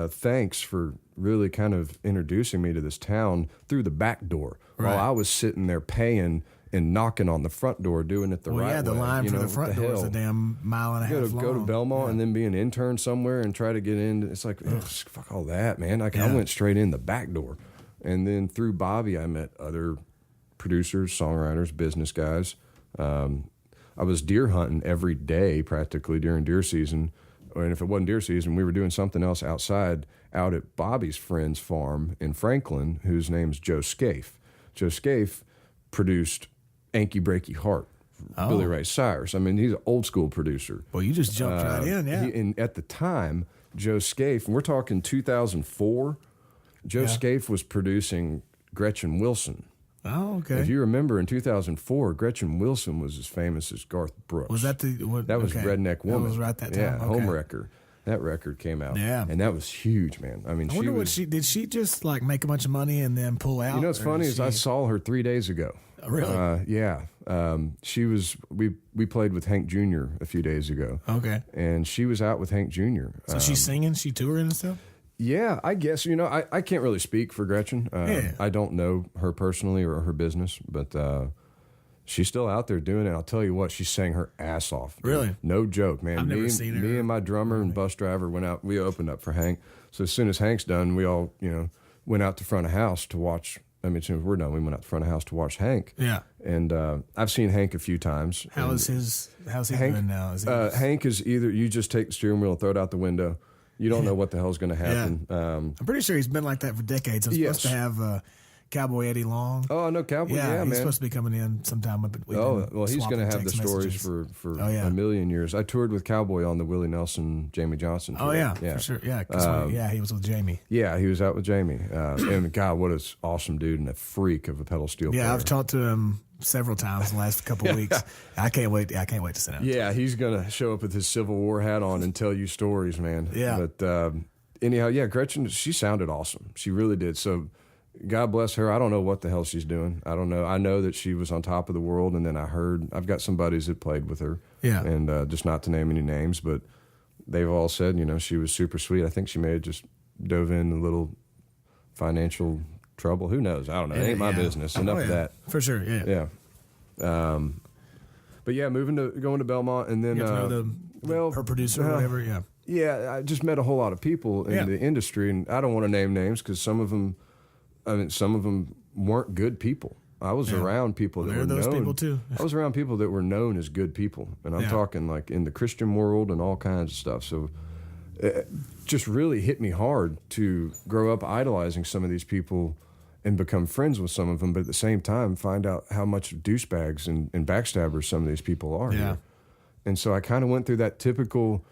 thanks for really kind of introducing me to this town through the back door while I was sitting there paying and knocking on the front door, doing it the right way.
Yeah, the line for the front door is a damn mile and a half long.
Go to Belmont and then be an intern somewhere and try to get in. It's like, fuck all that, man. I went straight in the back door. And then through Bobby, I met other producers, songwriters, business guys. I was deer hunting every day practically during deer season. And if it wasn't deer season, we were doing something else outside out at Bobby's friend's farm in Franklin, whose name's Joe Scaife. Joe Scaife produced Anky Breaky Heart, Billy Ray Cyrus. I mean, he's an old school producer.
Well, you just jumped right in, yeah.
And at the time, Joe Scaife, and we're talking 2004, Joe Scaife was producing Gretchen Wilson.
Oh, okay.
If you remember, in 2004, Gretchen Wilson was as famous as Garth Brooks.
Was that
that was Redneck Woman?
That was right that time.
Yeah, Homewrecker. That record came out.
Yeah.
And that was huge, man. I mean,
I wonder did she just like make a bunch of money and then pull out?
You know what's funny is I saw her 3 days ago.
Really?
Yeah. We played with Hank Jr. a few days ago.
Okay.
And she was out with Hank Jr.
So she's singing? She touring and stuff?
Yeah, I guess. You know, I can't really speak for Gretchen. I don't know her personally or her business, but she's still out there doing it. I'll tell you what, she sang her ass off.
Really?
No joke, man.
I've never seen her.
Me and my drummer and bus driver went out. We opened up for Hank. So as soon as Hank's done, we all, went out to front of house to watch. I mean, as soon as we're done, we went out to front of house to watch Hank.
Yeah.
And I've seen Hank a few times.
How's he doing now?
Hank is either you just take the steering wheel and throw it out the window. You don't know what the hell's going to happen.
Yeah. I'm pretty sure he's been like that for decades. I'm supposed to have Cowboy Eddie Long.
Oh, no, Cowboy, yeah, man.
He's supposed to be coming in sometime.
Well, he's going to have the stories for a million years. I toured with Cowboy on the Willie Nelson, Jamie Johnson tour.
Oh, yeah, for sure. Yeah, he was with Jamie.
Yeah, he was out with Jamie. And God, what an awesome dude and a freak of a pedal steel player.
Yeah, I've talked to him several times in the last couple of weeks. I can't wait to sit down.
Yeah, he's going to show up with his Civil War hat on and tell you stories, man.
Yeah.
But anyhow, yeah, Gretchen, she sounded awesome. She really did. So God bless her. I don't know what the hell she's doing. I don't know. I know that she was on top of the world, and then I've got some buddies that played with her.
Yeah.
And just not to name any names, but they've all said, she was super sweet. I think she may have just dove in a little financial trouble. Who knows? I don't know. It ain't my business. Enough of that.
For sure, yeah.
Yeah. But yeah, going to Belmont, and then
her producer or whatever, yeah.
Yeah, I just met a whole lot of people in the industry, and I don't want to name names because some of them weren't good people. I was around people that were
those
known.
people too.
I was around people that were known as good people, and I'm talking like in the Christian world and all kinds of stuff. So it just really hit me hard to grow up idolizing some of these people and become friends with some of them, but at the same time find out how much douchebags and backstabbers some of these people are here. And so I kind of went through that typical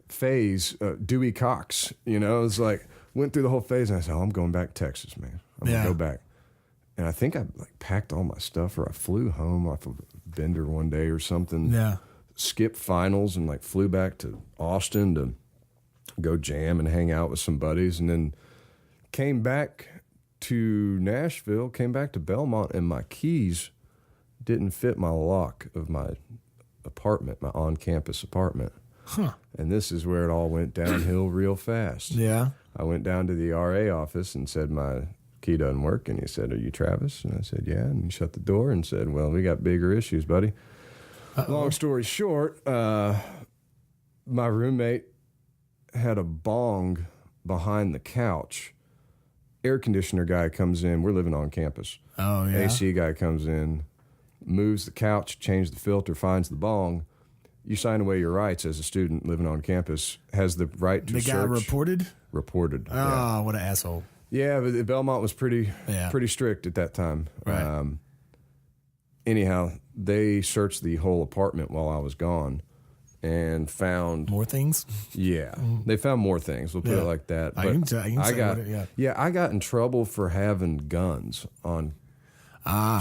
phase, Dewey Cox, it's like, went through the whole phase, and I said, I'm going back to Texas, man. I'm going to go back. And I think I packed all my stuff, or I flew home off of a bender one day or something.
Yeah.
Skipped finals and flew back to Austin to go jam and hang out with some buddies, and then came back to Nashville, came back to Belmont, and my keys didn't fit my lock of my apartment, my on-campus apartment.
Huh.
And this is where it all went downhill real fast.
Yeah.
I went down to the RA office and said, my key doesn't work. And he said, are you Travis? And I said, yeah. And he shut the door and said, well, we got bigger issues, buddy. Long story short, my roommate had a bong behind the couch. Air conditioner guy comes in. We're living on campus.
Oh, yeah.
AC guy comes in, moves the couch, changes the filter, finds the bong. You sign away your rights as a student living on campus, has the right to search.
The guy reported?
Reported.
Oh, what an asshole.
Yeah, but Belmont was pretty strict at that time.
Right.
Anyhow, they searched the whole apartment while I was gone and found...
More things?
Yeah. They found more things. We'll put it like that. But I got in trouble for having guns on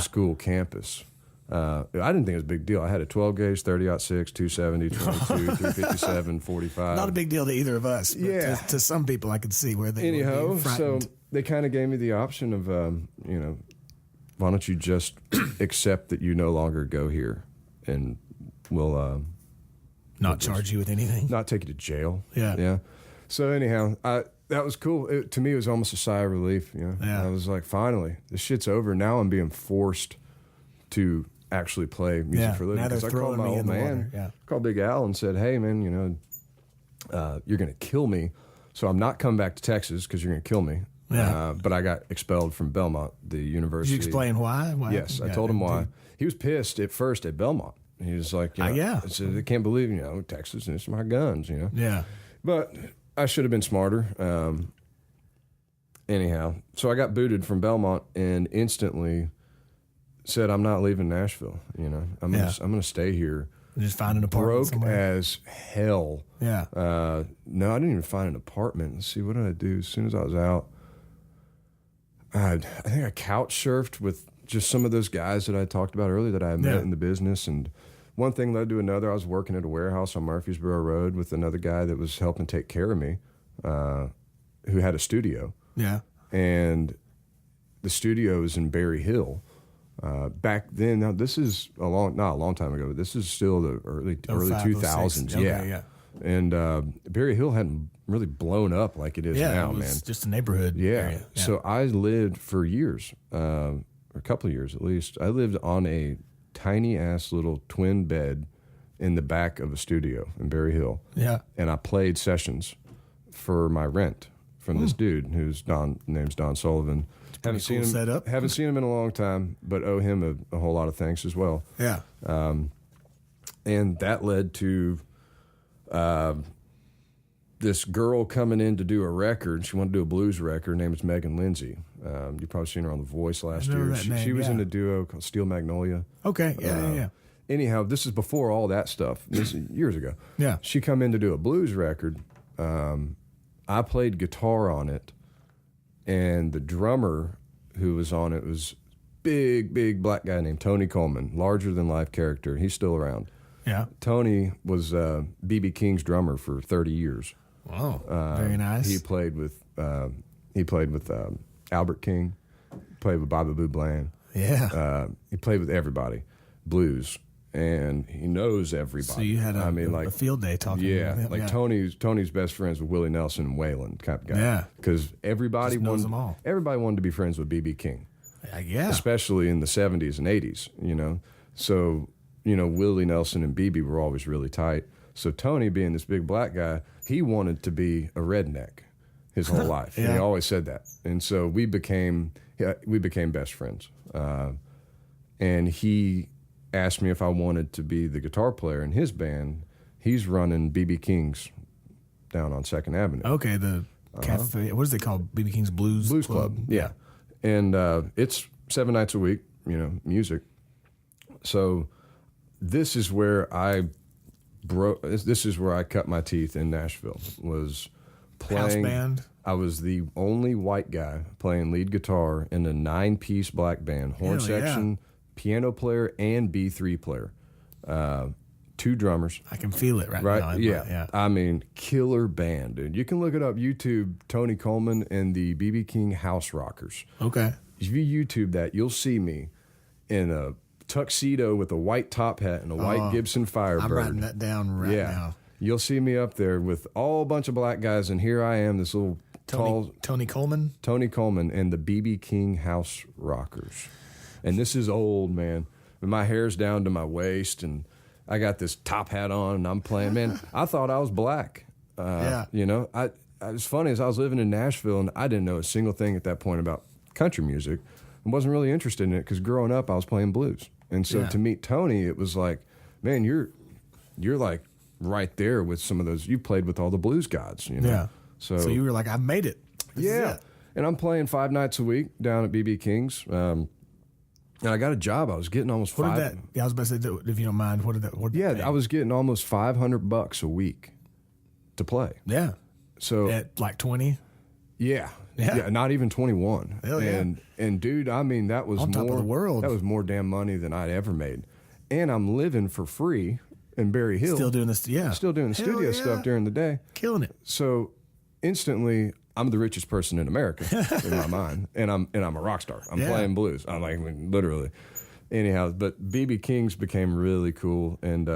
school campus. I didn't think it was a big deal. I had a 12 gauge, 30-06, 270, 22, 357, 45.
Not a big deal to either of us. But to some people, I could see where they were being frightened.
So they kind of gave me the option of, why don't you just accept that you no longer go here, and we'll
not charge you with anything,
not take you to jail.
Yeah.
So anyhow, that was cool. To me, it was almost a sigh of relief.
Yeah.
I was like, finally, this shit's over. Now I'm being forced to actually play music for a living.
Now they're
Because I called
throwing
my
me
old
in the
man,
water. Yeah.
called Big Al and said, hey, man, you're going to kill me. So I'm not coming back to Texas because you're going to kill me.
Yeah.
But I got expelled from Belmont, the university.
Did you explain why?
Yes, I told him why. He was pissed at first at Belmont. He was like, I said, I can't believe, Texas, and it's my guns,
Yeah.
But I should have been smarter. Anyhow, so I got booted from Belmont and instantly said, I'm not leaving Nashville. I'm gonna stay here.
Just find an apartment
Broke
somewhere.
as hell.
Yeah.
No, I didn't even find an apartment. Let's see, what did I do? As soon as I was out, I think I couch surfed with just some of those guys that I talked about earlier that I had met in the business. And one thing led to another. I was working at a warehouse on Murfreesboro Road with another guy that was helping take care of me, who had a studio.
Yeah.
And the studio is in Berry Hill. Back then, now this is not a long time ago, but this is still the early 2000s.
Okay, yeah.
And Berry Hill hadn't really blown up like it is now,
it was
man.
just a neighborhood area. Yeah.
So I lived for years, or a couple of years at least. I lived on a tiny ass little twin bed in the back of a studio in Berry Hill.
Yeah.
And I played sessions for my rent from this dude whose name's Don Sullivan. Haven't seen him.
Setup.
Haven't seen him in a long time, but owe him a whole lot of thanks as well.
Yeah.
And that led to this girl coming in to do a record. She wanted to do a blues record. Her name is Megan Lindsay. You've probably seen her on The Voice last year. She was in a duo called Steel Magnolia.
Okay. Yeah.
Anyhow, this is before all that stuff. This is years ago.
Yeah.
She come in to do a blues record. I played guitar on it, and the drummer who was on it was big black guy named Tony Coleman, larger than life character. He's still around.
Yeah.
Tony was B.B. King's drummer for 30 years.
Wow. Very nice.
He played with Albert King, played with Bobby Blue Bland.
Yeah.
He played with everybody, blues, and he knows everybody.
So you had a field day talking.
Yeah,
with him.
Tony's best friends with Willie Nelson and Waylon type of guy.
Yeah,
because everybody
knows them all.
Everybody wanted to be friends with B.B. King.
Yeah,
especially in the 70s and 80s. So Willie Nelson and B.B. were always really tight. So Tony, being this big black guy, he wanted to be a redneck his whole life.
Yeah.
And he always said that. And so we became best friends. And he asked me if I wanted to be the guitar player in his band. He's running B.B. King's down on 2nd Avenue.
Okay, the cafe. What is it called? B.B. King's Blues
Club. Yeah. And it's 7 nights a week, music. So this is where I cut my teeth in Nashville, was playing.
House band?
I was the only white guy playing lead guitar in a 9-piece black band, horn section, piano player, and B3 player. 2 drummers.
I can feel it right now.
Yeah. I mean, killer band, dude. You can look it up, YouTube, Tony Coleman and the B.B. King House Rockers.
Okay.
If you YouTube that, you'll see me in a tuxedo with a white top hat and a white Gibson Firebird.
I'm writing that down now.
You'll see me up there with all a bunch of black guys, and here I am, this little
Tony Coleman?
Tony Coleman and the B.B. King House Rockers. And this is old, man. And my hair's down to my waist, and I got this top hat on, and I'm playing. Man, I thought I was black. It was funny, as I was living in Nashville, and I didn't know a single thing at that point about country music. I wasn't really interested in it because growing up, I was playing blues. And so to meet Tony, it was like, man, you're like right there with some of those. You played with all the blues gods,
Yeah. So you were like, I've made it. This is it.
And I'm playing 5 nights a week down at B.B. King's. And I got a job. I was getting almost
I was about to say, if you don't mind, what did that?
I was getting almost $500 a week to play.
Yeah.
So
at like 20.
Yeah, not even 21.
Hell yeah.
And dude, I mean, that was
on top of the world.
That was more damn money than I'd ever made. And I'm living for free in Berry Hill.
Still doing this, Still
doing the studio stuff during the day.
Killing it.
So instantly, I'm the richest person in America in my mind, and I'm a rock star. I'm playing blues. I'm like, literally. Anyhow, but B.B. King's became really cool, and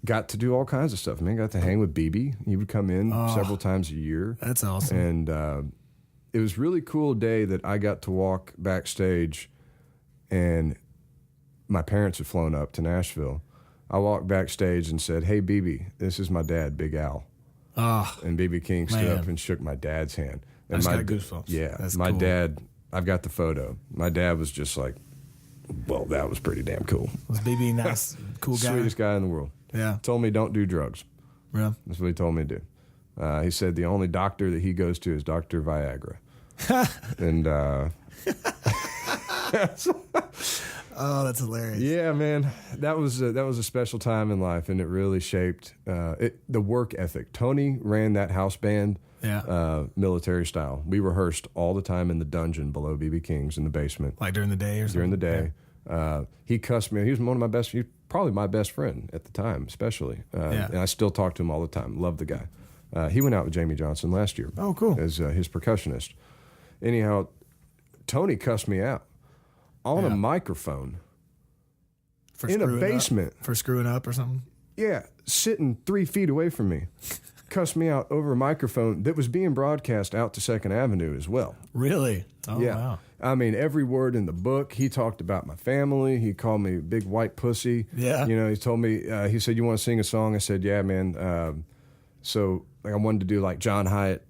got to do all kinds of stuff. Got to hang with B.B. He would come in several times a year.
That's awesome.
And it was really cool day that I got to walk backstage, and my parents had flown up to Nashville. I walked backstage and said, "Hey, BB, this is my dad, Big Al." And BB King stood up and shook my dad's hand. And
got goosebumps.
Yeah,
that's
my
cool.
dad, I've got the photo. My dad was just like, well, that was pretty damn cool.
Was BB nice, cool guy?
Sweetest guy in the world.
Yeah.
Told me don't do drugs.
Yeah.
That's what he told me to do. He said the only doctor that he goes to is Dr. Viagra. And
oh, that's hilarious.
yeah, man, that was a special time in life, and it really shaped the work ethic. Tony ran that house band, military style. We rehearsed all the time in the dungeon below BB King's in the basement.
Like during the day or something?
During the day. Yeah. He cussed me. He was he was probably my best friend at the time, especially. And I still talk to him all the time. Love the guy. He went out with Jamie Johnson last year.
Oh, cool.
As his percussionist. Anyhow, Tony cussed me out on a microphone in a basement.
For screwing up or something?
Yeah, sitting 3 feet away from me. Cussed me out over a microphone that was being broadcast out to 2nd Avenue as well.
Really? Oh,
yeah.
Wow.
I mean, every word in the book. He talked about my family. He called me big white pussy.
Yeah.
You know, he told me, he said, "You want to sing a song?" I said, "Yeah, man." So like, I wanted to do like John Hyatt,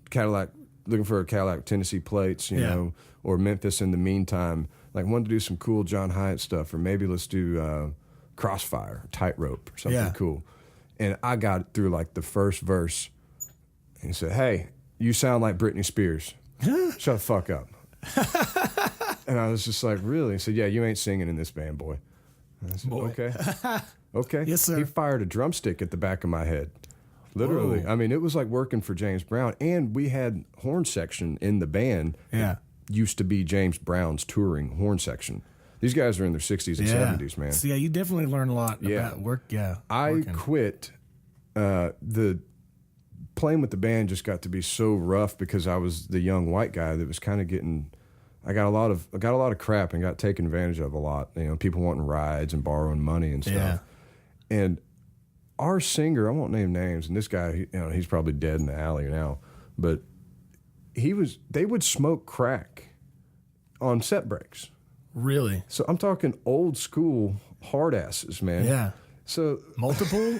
Cadillac, looking for a Cadillac Tennessee plates, you know, or Memphis in the meantime. Like, wanted to do some cool John Hyatt stuff, or maybe let's do Crossfire, Tightrope, or something cool. And I got through like the first verse, and he said, "Hey, you sound like Britney Spears. Shut the fuck up." And I was just like, "Really?" He said, "Yeah, you ain't singing in this band, boy." And I said,
Boy.
"Okay." Okay.
Yes, sir.
He fired a drumstick at the back of my head. Literally.
Whoa.
I mean, it was like working for James Brown. And we had horn section in the band.
Yeah.
It used to be James Brown's touring horn section. These guys are in their 60s and 70s, man.
So, yeah, you definitely learn a lot about work. Yeah.
I quit. The playing with the band just got to be so rough because I was the young white guy that was kind of getting. I got a lot of crap and got taken advantage of a lot. You know, people wanting rides and borrowing money and stuff.
Yeah.
And our singer, I won't name names, and this guy, you know, he's probably dead in the alley now, but they would smoke crack on set breaks.
Really?
So I'm talking old school hard asses, man.
Yeah.
So
multiple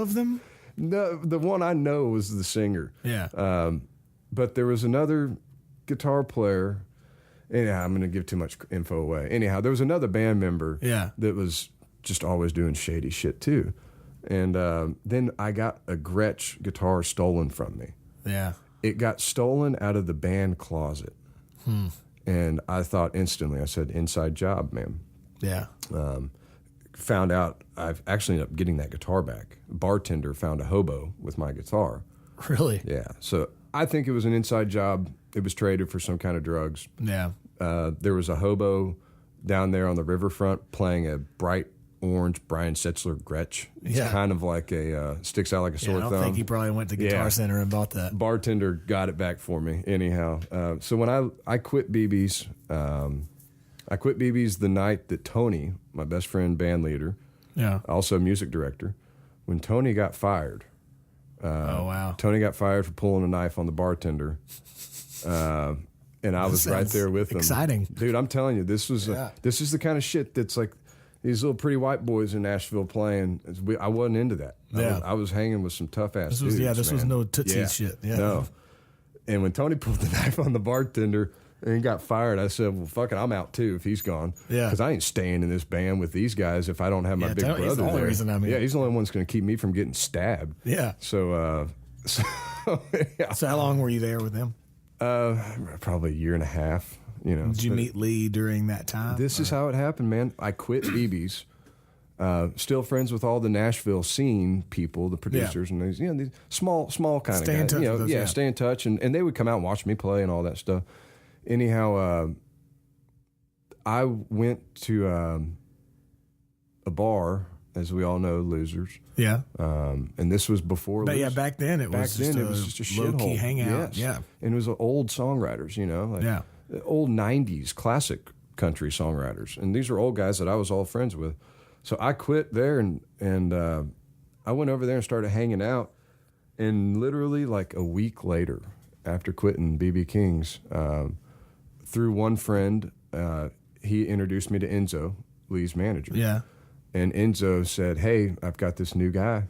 of them?
No, the one I know was the singer.
Yeah.
But there was another guitar player. Anyhow, I'm going to give too much info away. Anyhow, there was another band member that was just always doing shady shit too. And then I got a Gretsch guitar stolen from me.
Yeah.
It got stolen out of the band closet. And I thought instantly, I said, "Inside job, man."
Yeah.
Found out I've actually ended up getting that guitar back. A bartender found a hobo with my guitar.
Really?
Yeah. So I think it was an inside job. It was traded for some kind of drugs.
Yeah.
There was a hobo down there on the riverfront playing a bright orange Brian Setzler Gretsch. It's kind of like a sticks out like a sore
I don't
thumb.
think he probably went to Guitar Center and bought that.
Bartender got it back for me anyhow. So when I quit BB's, I quit BB's the night that Tony, my best friend, band leader, also music director, when Tony got fired.
Oh, wow.
Tony got fired for pulling a knife on the bartender. And I was right there with him.
Exciting.
Dude, I'm telling you, this is the kind of shit that's like these little pretty white boys in Nashville playing. I wasn't into that. I was hanging with some tough ass dudes.
This was no Tootsie shit. Yeah.
No. And when Tony pulled the knife on the bartender and he got fired, I said, "Well, fuck it, I'm out too if he's gone.
Yeah.
Because I ain't staying in this band with these guys if I don't have my big brother
he's the only
there."
reason I'm here.
Yeah, he's the only one that's going to keep me from getting stabbed.
Yeah.
So, yeah.
So how long were you there with them?
Probably a year and a half. You know.
Did you meet Lee during that time?
This is how it happened, man. I quit BB's. Still friends with all the Nashville scene people, the producers, and these, these small kind of guys. Stay in touch, and they would come out and watch me play and all that stuff. Anyhow, I went to a bar, as we all know, Losers.
Yeah.
And this was before.
But back then it was just a low-key hangout.
Yes.
Yeah.
And it was old songwriters, old 90s classic country songwriters. And these are old guys that I was all friends with. So I quit there and I went over there and started hanging out. And literally like a week later, after quitting BB King's, through one friend, he introduced me to Enzo, Lee's manager.
Yeah.
And Enzo said, hey, I've got this new guy,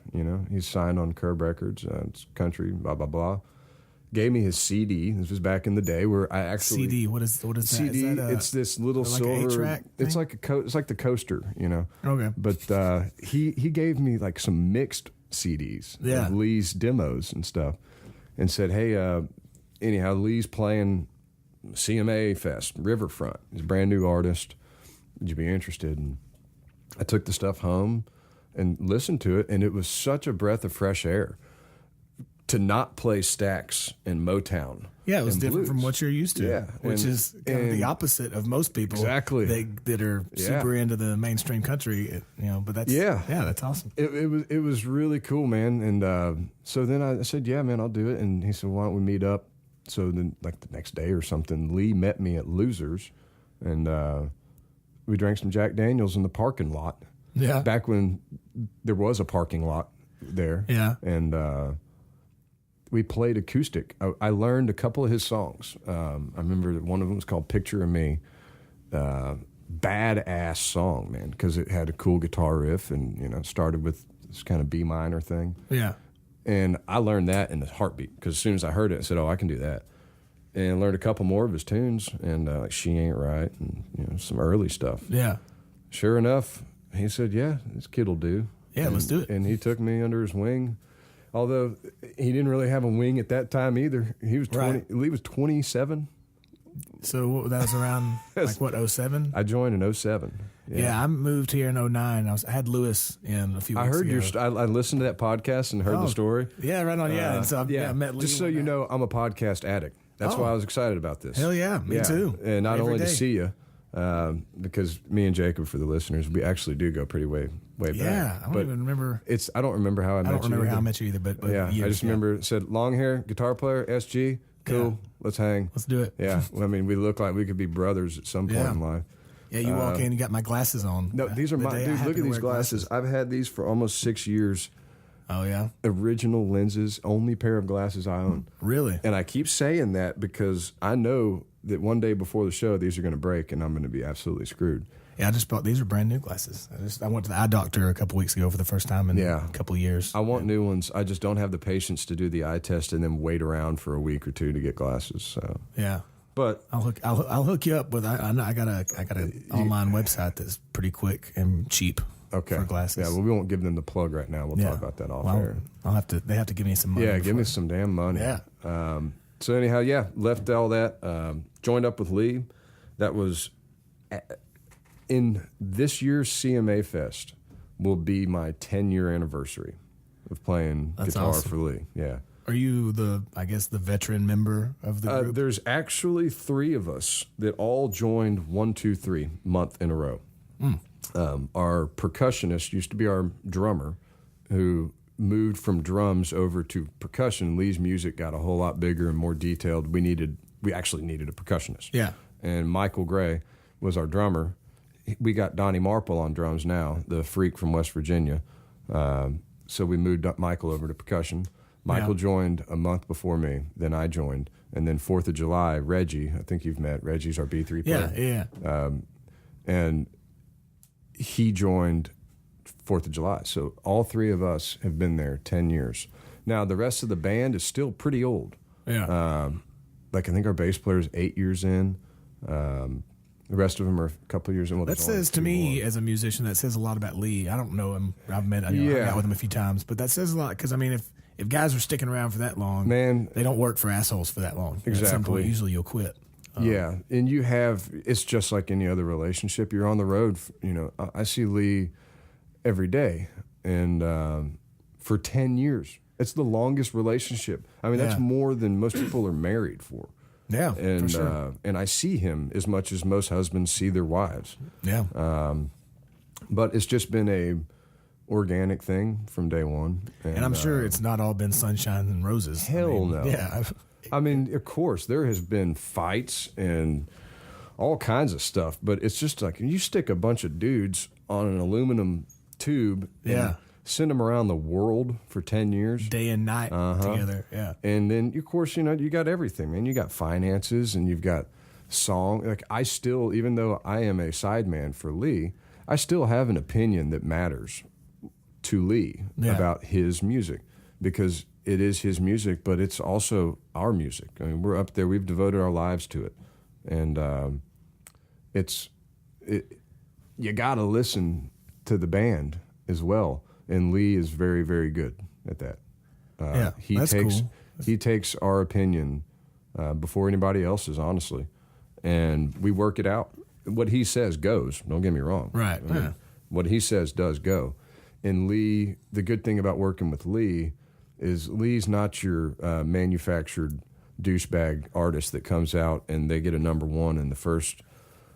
he's signed on Curb Records, it's country, blah, blah, blah. Gave me his CD. This was back in the day where I actually...
CD, what is that?
CD,
is that
it's this little
like
silver...
an 8-track
it's
thing?
it's like the coaster,
Okay.
But he gave me like some mixed CDs of Lee's demos and stuff and said, hey, anyhow, Lee's playing CMA Fest, Riverfront. He's a brand new artist. Would you be interested? And I took the stuff home and listened to it, and it was such a breath of fresh air to not play Stax and Motown.
Yeah, it was different
blues.
from what you're used to, which is kind of the opposite of most people.
Exactly.
That are super into the mainstream country, but that's that's awesome.
It was really cool, man. And so then I said, yeah, man, I'll do it. And he said, why don't we meet up? So then, like the next day or something, Lee met me at Losers, and we drank some Jack Daniels in the parking lot.
Yeah.
Back when there was a parking lot there.
Yeah.
And we played acoustic. I learned a couple of his songs. I remember that one of them was called Picture of Me. Badass song, man, because it had a cool guitar riff and, it started with this kind of B minor thing.
Yeah.
And I learned that in a heartbeat because as soon as I heard it, I said, oh, I can do that. And learned a couple more of his tunes and like She Ain't Right and, some early stuff.
Yeah.
Sure enough, he said, yeah, this kid will do.
Yeah, let's do it.
And he took me under his wing. Although he didn't really have a wing at that time either. He was 20.
Right.
Lee was 27.
So that was around like what, 07?
I joined in 07.
Yeah, I moved here in 09. I had Lewis in a few weeks
I heard
ago.
I listened to that podcast and heard the story.
Yeah, right on. Yeah, and so I met Lee.
Just so you know, I'm a podcast addict. That's why I was excited about this.
Hell yeah, me too.
And not
Every
only
day.
to see you, because me and Jacob, for the listeners, we actually do go pretty way back.
Yeah, I don't even remember.
I don't remember how I met you.
I don't remember how I met you either, but
yeah,
years,
I just remember it said long hair, guitar player, SG, cool, let's hang.
Let's do it.
Yeah, well, I mean, we look like we could be brothers at some point in life.
Yeah, you walk in, you got my glasses on.
No, these are my, dude, look at these glasses. I've had these for almost 6 years.
Oh, yeah?
Original lenses, only pair of glasses I own.
Really?
And I keep saying that because I know that one day before the show, these are going to break and I'm going to be absolutely screwed.
Yeah, I just bought, these are brand new glasses. I went to the eye doctor a couple weeks ago for the first time in a couple of years.
I want new ones. I just don't have the patience to do the eye test and then wait around for a week or two to get glasses. So
yeah.
But
I'll hook you up with, I got an online website that's pretty quick and cheap.
Okay.
For glasses.
Yeah, well, we won't give them the plug right now. We'll talk about that off air.
They have to give me some money.
Yeah, give me some damn money.
Yeah.
So anyhow, left all that, joined up with Lee. That was in this year's CMA Fest will be my 10-year anniversary of playing guitar for Lee. Yeah.
Are you the veteran member of the group?
There's actually 3 of us that all joined 1, 2, 3 month in a row. Our percussionist used to be our drummer, who moved from drums over to percussion. Lee's music got a whole lot bigger and more detailed. We actually needed a percussionist.
Yeah.
And Michael Gray was our drummer. We got Donnie Marple on drums now, the freak from West Virginia. So we moved up Michael over to percussion. Michael joined a month before me. Then I joined. And then 4th of July, Reggie, I think you've met. Reggie's our B3 player.
Yeah.
And he joined 4th of July. So all 3 of us have been there 10 years. Now, the rest of the band is still pretty old.
Yeah.
I think our bass player is 8 years in. The rest of them are a couple of years in. Well,
that says to me, as a musician, that says a lot about Lee. I don't know him. I've met hung out with him a few times. But that says a lot because, I mean, if guys are sticking around for that long,
man,
they don't work for assholes for that long.
Exactly.
At some point, usually you'll quit.
Yeah, and it's just like any other relationship. You're on the road. I see Lee every day, and for 10 years, it's the longest relationship. I mean, that's more than most people are married for.
Yeah,
and
for sure.
And I see him as much as most husbands see their wives.
Yeah,
but it's just been a organic thing from day one,
and I'm sure it's not all been sunshine and roses.
Hell no.
Yeah.
I mean, of course, there has been fights and all kinds of stuff, but it's just like you stick a bunch of dudes on an aluminum tube and send them around the world for 10 years.
Day and night together, yeah.
And then, of course, you got everything, man. You got finances and you've got song. Like I still, even though I am a sideman for Lee, I still have an opinion that matters to Lee about his music, because it is his music, but it's also our music. I mean, we're up there. We've devoted our lives to it, and you got to listen to the band as well. And Lee is very, very good at that. He takes our opinion before anybody else's, honestly, and we work it out. What he says goes. Don't get me wrong.
Right.
I mean, what he says does go. And Lee, the good thing about working with Lee is Lee's not your manufactured douchebag artist that comes out and they get a number one in the first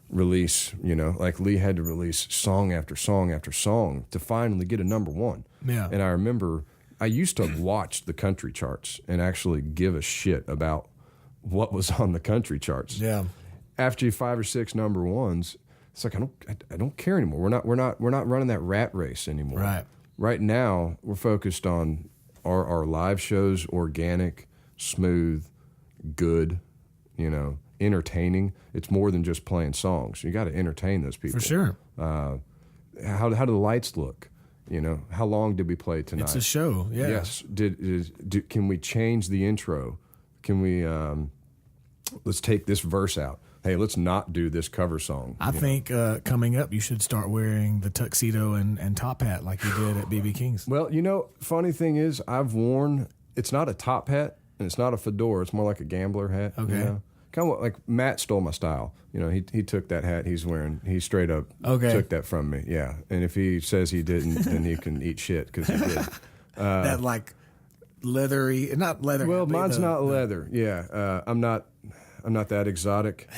release. You know, like Lee had to release song after song after song to finally get a number one.
Yeah.
And I remember I used to watch the country charts and actually give a shit about what was on the country charts.
Yeah.
After 5 or 6 number ones, it's like I don't care anymore. We're not running that rat race anymore.
Right.
Right now, we're focused on our live shows, organic, smooth, good, entertaining. It's more than just playing songs. You got to entertain those people.
For sure.
How do the lights look? How long did we play tonight?
It's a show. Yeah.
Yes. Can we change the intro? Can we let's take this verse out? Hey, let's not do this cover song.
I think coming up, you should start wearing the tuxedo and top hat like you did at BB King's.
Well, funny thing is, I've worn, it's not a top hat and it's not a fedora. It's more like a gambler hat.
Okay.
Kind of like Matt stole my style. He took that hat he's wearing. He straight up took that from me. Yeah. And if he says he didn't, then he can eat shit because he did.
That like leathery, not leather.
Well, mine's not leather. Yeah. I'm not that exotic.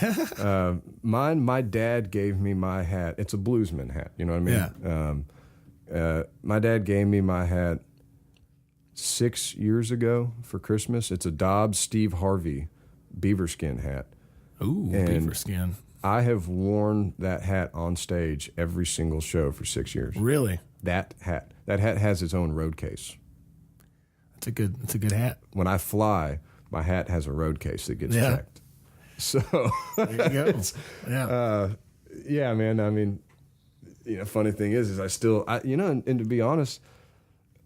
My dad gave me my hat. It's a bluesman hat. You know what I mean?
Yeah.
My dad gave me my hat 6 years ago for Christmas. It's a Dobbs Steve Harvey beaver skin hat.
Ooh, beaver skin.
I have worn that hat on stage every single show for 6 years.
Really?
That hat has its own road case.
It's a good hat.
When I fly, my hat has a road case that gets checked. So
there you go. Yeah.
Yeah, man. I mean, funny thing is I still, and to be honest,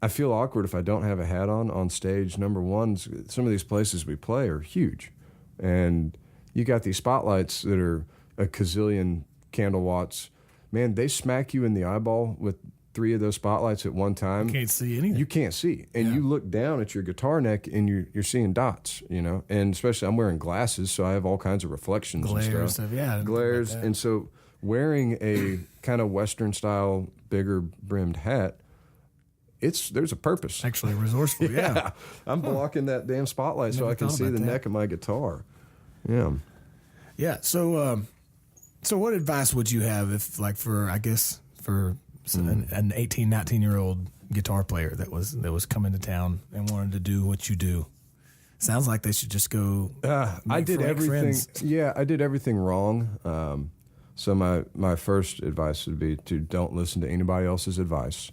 I feel awkward if I don't have a hat on stage. Number one, some of these places we play are huge, and you got these spotlights that are a gazillion candle watts. Man, they smack you in the eyeball with 3 of those spotlights at one time.
You can't see anything.
You can't see. And you look down at your guitar neck and you're seeing dots, And especially I'm wearing glasses, so I have all kinds of reflections
glares
and stuff.
Glares.
And so wearing a kind of Western style, bigger brimmed hat, there's a purpose.
Actually resourceful, yeah.
I'm blocking that damn spotlight so I can see the neck of my guitar. Yeah.
Yeah. So what advice would you have if, like, for an 18, 19-year-old guitar player that was coming to town and wanted to do what you do? Sounds like they should just go.
I did everything.
Friends.
Yeah, I did everything wrong. So my first advice would be to don't listen to anybody else's advice.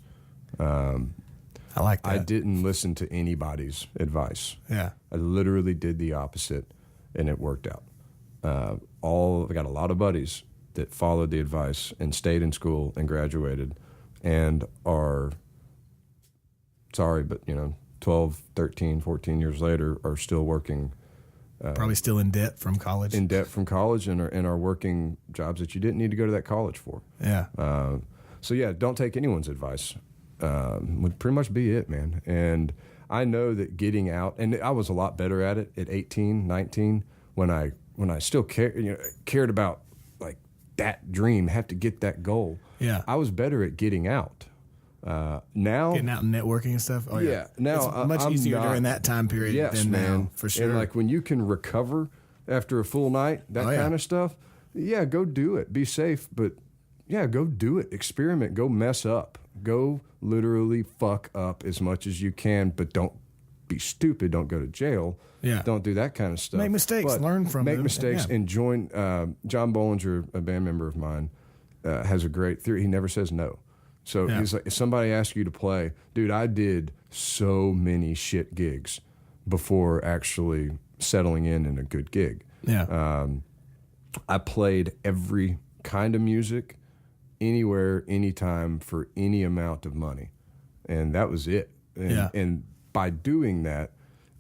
I like that.
I didn't listen to anybody's advice.
Yeah.
I literally did the opposite, and it worked out. I got a lot of buddies that followed the advice and stayed in school and graduated and are, sorry, but 12, 13, 14 years later are still working.
Probably still in debt from college.
In debt from college and are working jobs that you didn't need to go to that college for.
Yeah.
So yeah, don't take anyone's advice. Would pretty much be it, man. And I know that getting out, and I was a lot better at it at 18, 19, when I still cared about like that dream, have to get that goal.
Yeah.
I was better at getting out. Now
getting out and networking and stuff. Oh yeah.
Now
it's much easier during that time period than now, for sure.
And like when you can recover after a full night, that kind of stuff. Yeah, go do it. Be safe, but yeah, go do it. Experiment. Go mess up. Go literally fuck up as much as you can, but don't be stupid. Don't go to jail.
Yeah.
Don't do that kind of stuff.
Make mistakes. Learn from them.
Make mistakes and join. John Bollinger, a band member of mine, has a great theory. He never says no. So he's like, if somebody asks you to play, dude, I did so many shit gigs before actually settling in a good gig.
Yeah.
I played every kind of music, anywhere, anytime, for any amount of money. And that was it. And by doing that,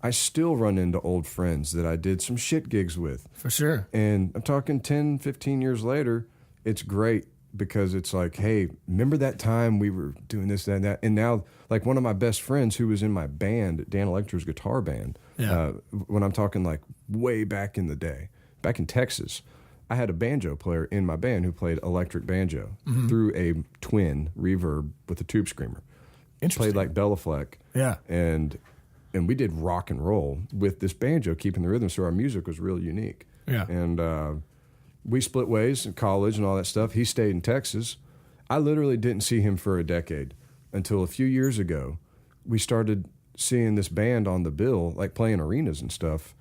I still run into old friends that I did some shit gigs with.
For sure.
And I'm talking 10, 15 years later, it's great because it's like, hey, remember that time we were doing this, that, and that? And now, like, one of my best friends who was in my band, Dan Elector's guitar band, when I'm talking like way back in the day, back in Texas, I had a banjo player in my band who played electric banjo through a twin reverb with a tube screamer. Played like Bellafleck.
Yeah.
And we did rock and roll with this banjo, keeping the rhythm, so our music was real unique.
Yeah.
And we split ways in college and all that stuff. He stayed in Texas. I literally didn't see him for a decade until a few years ago. We started seeing this band on the bill, like playing arenas and stuff.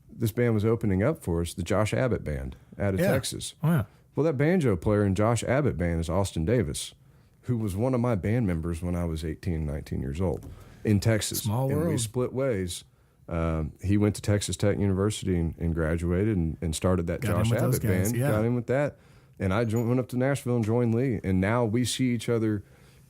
This band was opening up for us, the Josh Abbott Band out of Texas.
Oh, yeah.
Well, that banjo player in Josh Abbott Band is Austin Davis, who was one of my band members when I was 18, 19 years old in Texas.
Small world.
And we split ways. He went to Texas Tech University and graduated and started that Josh Abbott Band.
Yeah.
Got in with that. And I went up to Nashville and joined Lee. And now we see each other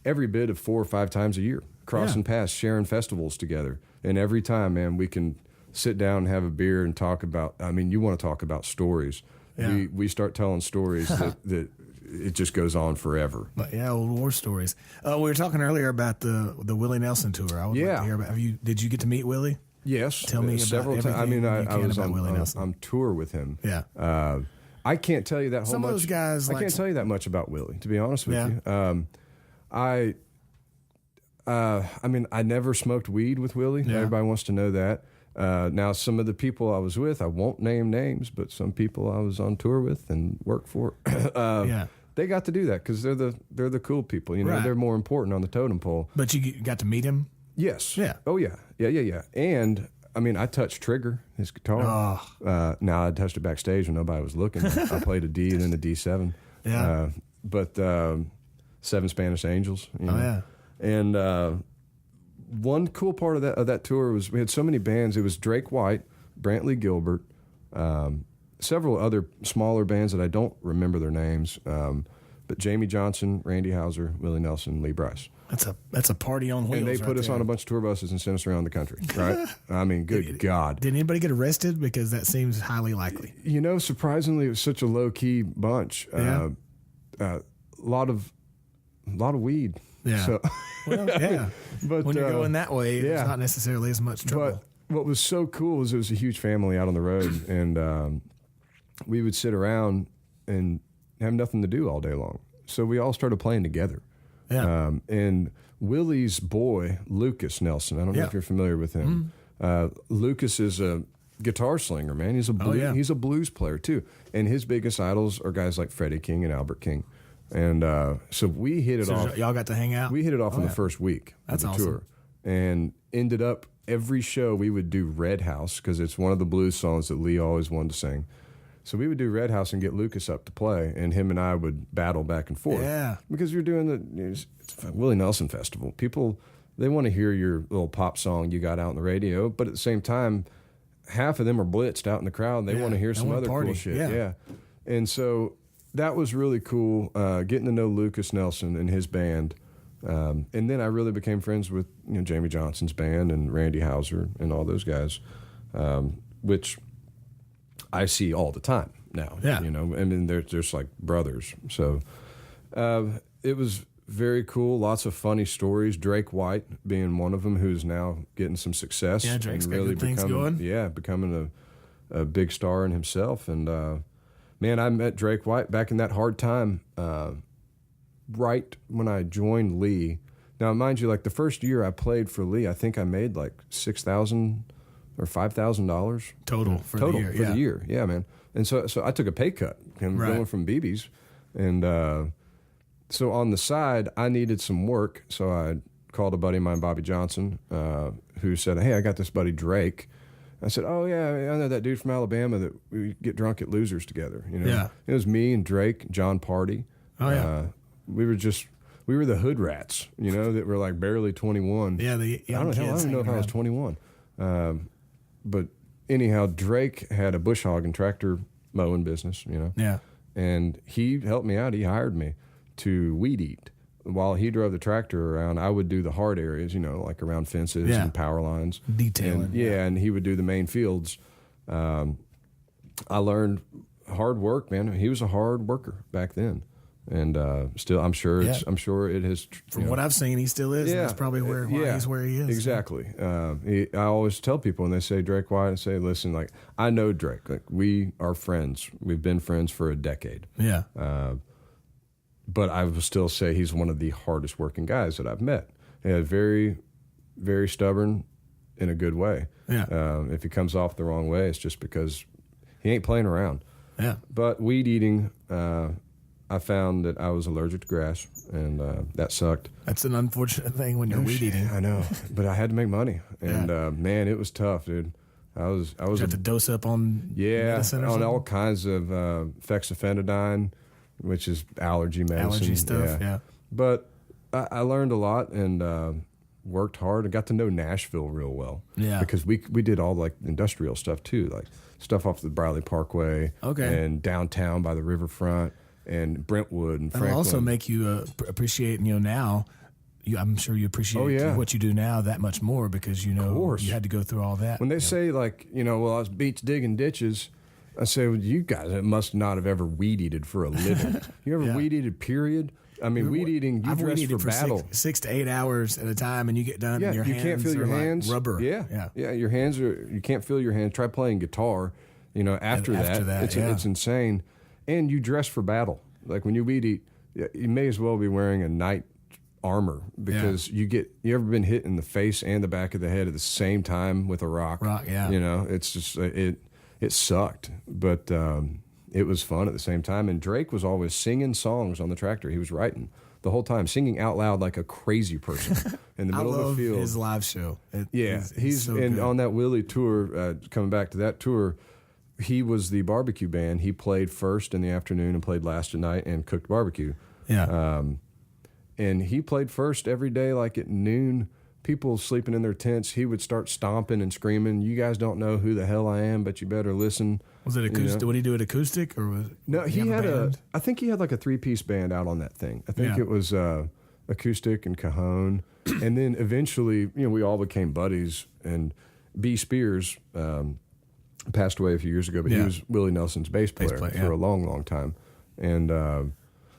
every bit of 4 or 5 times a year, crossing paths, sharing festivals together. And every time, man, we can sit down and have a beer and talk about, I mean, you want to talk about stories. Yeah. We start telling stories that it just goes on forever.
But old war stories. We were talking earlier about the Willie Nelson tour. I would like to hear about. Did you get to meet Willie?
Yes,
tell me
several times. I mean, I was on tour with him.
Yeah,
I can't tell you that whole
Some
much.
of those guys.
I can't tell you that much about Willie, to be honest with you. I mean, I never smoked weed with Willie. Yeah. Everybody wants to know that. Now, some of the people I was with, I won't name names, but some people I was on tour with and worked for, they got to do that because they're the cool people. You know, they're more important on the totem pole.
But you got to meet him?
Yes.
Yeah.
Oh, yeah. Yeah. And, I mean, I touched Trigger, his guitar. Oh. Now, I touched it backstage when nobody was looking. I played a D and then a D7.
Yeah.
But 7 Spanish Angels. You know?
Oh, yeah.
And one cool part of that tour was we had so many bands. It was Drake White, Brantley Gilbert, several other smaller bands that I don't remember their names, but Jamie Johnson, Randy Houser, Willie Nelson, Lee Brice.
That's a party on wheels.
And they put us on a bunch of tour buses and sent us around the country, right? I mean, good God.
Did anybody get arrested? Because that seems highly likely.
You know, surprisingly, it was such a low-key bunch.
Yeah.
A lot of weed.
Yeah.
So,
well, yeah.
But
when you're going that way, there's not necessarily as much trouble.
But what was so cool is it was a huge family out on the road, and we would sit around and have nothing to do all day long. So we all started playing together.
Yeah.
And Willie's boy, Lucas Nelson, I don't know if you're familiar with him. Lucas is a guitar slinger, man. He's a blues player, too. And his biggest idols are guys like Freddie King and Albert King. And so we hit it off.
Y'all got to hang out?
We hit it off in the first week of the tour. And ended up, every show we would do Red House, because it's one of the blues songs that Lee always wanted to sing. So we would do Red House and get Lucas up to play, and him and I would battle back and forth.
Yeah.
Because you're doing it's a Willie Nelson Festival. People, they want to hear your little pop song you got out on the radio, but at the same time, half of them are blitzed out in the crowd, and they want to hear some other cool shit. Yeah. And so that was really cool, getting to know Lucas Nelson and his band. And then I really became friends with Jamie Johnson's band and Randy Houser and all those guys, which I see all the time now. Yeah. I mean, they're just like brothers. So it was very cool. Lots of funny stories. Drake White being one of them, who's now getting some success.
Yeah, Drake's got good things going.
Yeah, becoming a big star in himself. And man, I met Drake White back in that hard time, right when I joined Lee. Now, mind you, like the first year I played for Lee, I think I made like $6,000 or $5,000
total for the year.
The year. Yeah, man. And so I took a pay cut going from BB's, and so on the side I needed some work. So I called a buddy of mine, Bobby Johnson, who said, "Hey, I got this buddy Drake." I said, "Oh yeah, I know that dude from Alabama that we get drunk at Losers together." Yeah. It was me and Drake, John Party.
Oh yeah.
We were the hood rats, that were like barely 21.
Yeah, the young kids.
I don't know if I was 21. But anyhow, Drake had a bush hog and tractor mowing business, you know.
Yeah.
And he helped me out. He hired me to weed eat. While he drove the tractor around, I would do the hard areas, you know, like around fences and power lines.
Detailing.
And he would do the main fields. I learned hard work, man. He was a hard worker back then. And still, I'm sure it has.
From what I've seen, he still is. Yeah, and that's probably why he's where he is.
Exactly. I always tell people when they say Drake White, I say, listen, like I know Drake. Like we are friends. We've been friends for a decade.
Yeah.
But I will still say he's one of the hardest working guys that I've met. Very, very stubborn in a good way.
Yeah.
If he comes off the wrong way, it's just because he ain't playing around.
Yeah.
But weed eating. I found that I was allergic to grass, and that sucked.
That's an unfortunate thing when you're weed eating.
I know, but I had to make money, and man, it was tough, dude. I was.
Did you have to dose up on medicine or
on
something?
all kinds of fexofenadine, which is allergy medicine.
Allergy stuff, yeah.
But I learned a lot and worked hard. I got to know Nashville real well.
Yeah,
because we did all like industrial stuff too, like stuff off the Briley Parkway, and downtown by the riverfront. And Brentwood and Franklin.
It'll also make you appreciate, now. I'm sure you appreciate what you do now that much more because you had to go through all that.
When they say like, I was beach digging ditches, I say, well, you guys must not have ever weed eated for a living. You ever weed eated? Period. I mean, weed eating. You dress for battle.
6 to 8 hours at a time, and you get done. And your
you can't feel your hands.
Like rubber.
Yeah. Your hands are. You can't feel your hands. Try playing guitar. After that, it's insane. And you dress for battle. Like when you weed eat, you may as well be wearing a knight armor because you ever been hit in the face and the back of the head at the same time with a rock? It's just it sucked, but it was fun at the same time. And Drake was always singing songs on the tractor. He was writing the whole time, singing out loud like a crazy person in the middle of the field.
His live show.
He's so and good. On that Willie tour, coming back to that tour. He was the barbecue band. He played first in the afternoon and played last at night and cooked barbecue.
Yeah.
And he played first every day, like at noon. People sleeping in their tents. He would start stomping and screaming, "You guys don't know who the hell I am, but you better listen."
Was it acoustic? Would he do it acoustic or was?
No, he had I think he had like a 3-piece band out on that thing. I think it was acoustic and cajon, and then eventually, we all became buddies. And B. Spears. Passed away a few years ago, but he was Willie Nelson's bass player for a long, long time. And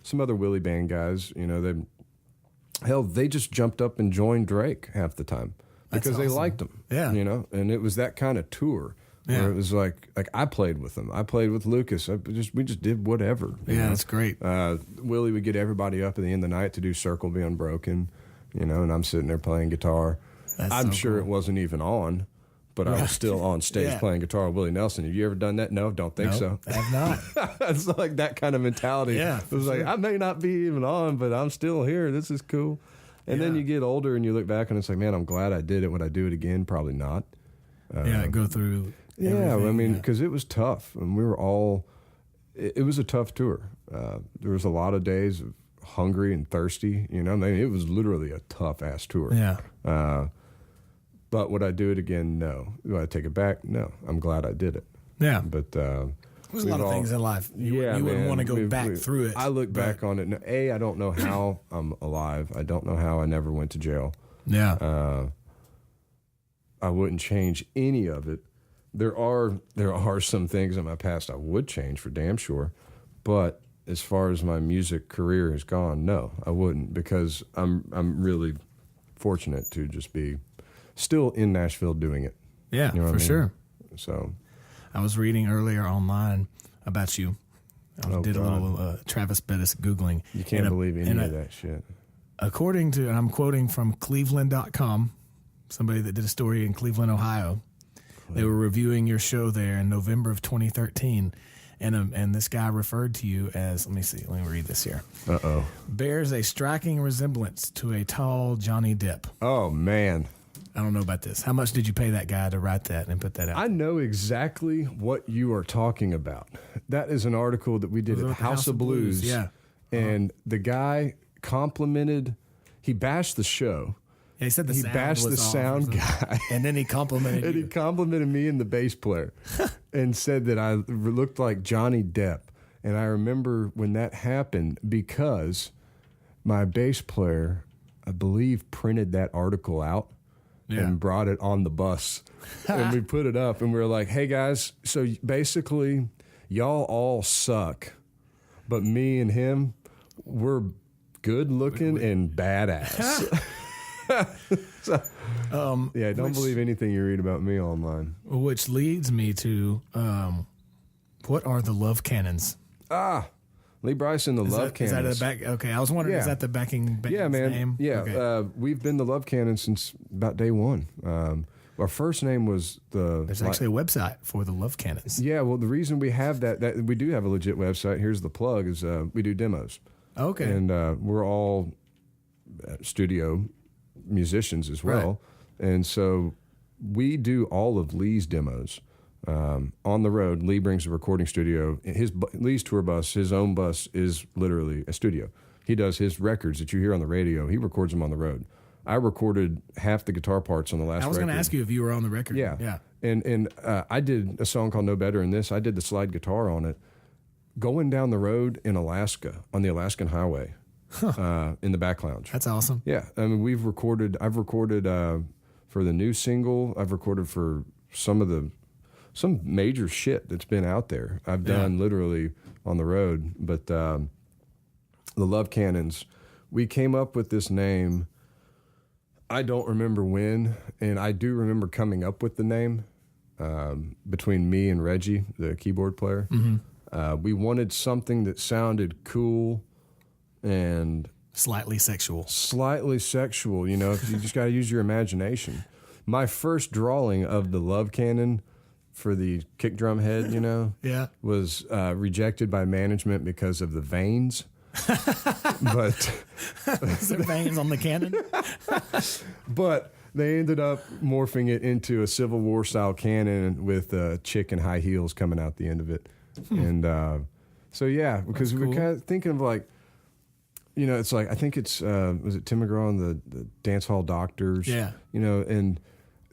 some other Willie band guys, they just jumped up and joined Drake half the time because they liked him.
Yeah.
And it was that kind of tour where it was like I played with them. I played with Lucas. We just did whatever.
Yeah, that's great.
Willie would get everybody up at the end of the night to do Circle Be Unbroken, and I'm sitting there playing guitar. I'm sure it wasn't even on. But I was still on stage playing guitar with Willie Nelson. Have you ever done that? No, don't think so.
I have not.
It's like that kind of mentality.
Yeah,
it was like, I may not be even on, but I'm still here. This is cool. And then you get older and you look back and it's like, man, I'm glad I did it. Would I do it again? Probably not.
Go through
because it was tough. And we were all, it was a tough tour. There was a lot of days of hungry and thirsty. It was literally a tough-ass tour.
Yeah.
But would I do it again? No. Do I take it back? No. I'm glad I did it.
Yeah.
But
there's a lot of things in life. You wouldn't want to go back through it.
I look back on it. No, I don't know how I'm alive. I don't know how I never went to jail.
Yeah.
I wouldn't change any of it. There are some things in my past I would change for damn sure. But as far as my music career has gone, no, I wouldn't because I'm really fortunate to just be still in Nashville doing it.
Yeah, for sure.
So,
I was reading earlier online about you. I did a little Travis Bettis Googling.
You can't believe any of that shit.
According to, and I'm quoting from Cleveland.com, somebody that did a story in Cleveland, Ohio. They were reviewing your show there in November of 2013. And this guy referred to you as, let me read this here.
Uh-oh.
Bears a striking resemblance to a tall Johnny Depp.
Oh, man.
I don't know about this. How much did you pay that guy to write that and put that out?
I know exactly what you are talking about. That is an article that we did at House of Blues.
Yeah.
And the guy complimented, he bashed the show,
He said
he bashed the sound guy.
And then he complimented
and
you.
he complimented me and the bass player and said that I looked like Johnny Depp. And I remember when that happened because my bass player, I believe, printed that article out and brought it on the bus. And we put it up and we were like, hey guys, so basically y'all all suck, but me and him, we're good looking and badass. So, don't believe anything you read about me online.
Which leads me to, what are the Love Cannons?
Lee Brice and the Love Cannons.
Is that okay, I was wondering, is that the backing band's name?
Yeah,
okay.
We've been the Love Cannons since about day one. Our first name was
There's actually a website for the Love Cannons.
Yeah, well, the reason we have that we do have a legit website, here's the plug, is we do demos.
Okay.
And we're all studio musicians as well. Right. And so we do all of Lee's demos. On the road, Lee brings a recording studio. Lee's tour bus, his own bus, is literally a studio. He does his records that you hear on the radio. He records them on the road. I recorded half the guitar parts on the last record.
I was going to ask you if you were on the record.
Yeah. And I did a song called No Better Than This. I did the slide guitar on it. Going down the road in Alaska, on the Alaskan Highway, in the back lounge.
That's awesome.
Yeah. I mean, I've recorded for the new single. I've recorded for some major shit that's been out there. I've done literally on the road. But the Love Cannons, we came up with this name. I don't remember when, and I do remember coming up with the name between me and Reggie, the keyboard player. Mm-hmm. We wanted something that sounded cool and
slightly sexual.
You know, you just got to use your imagination. My first drawing of the Love Cannon for the kick drum head, you know, was rejected by management because of the veins. But
is there veins on the cannon?
But they ended up morphing it into a Civil War style cannon with a chick in high heels coming out the end of it. And so because we were kind of thinking of like, you know, it's like, I think it's was it Tim McGraw and the Dance Hall Doctors? Yeah, you know, and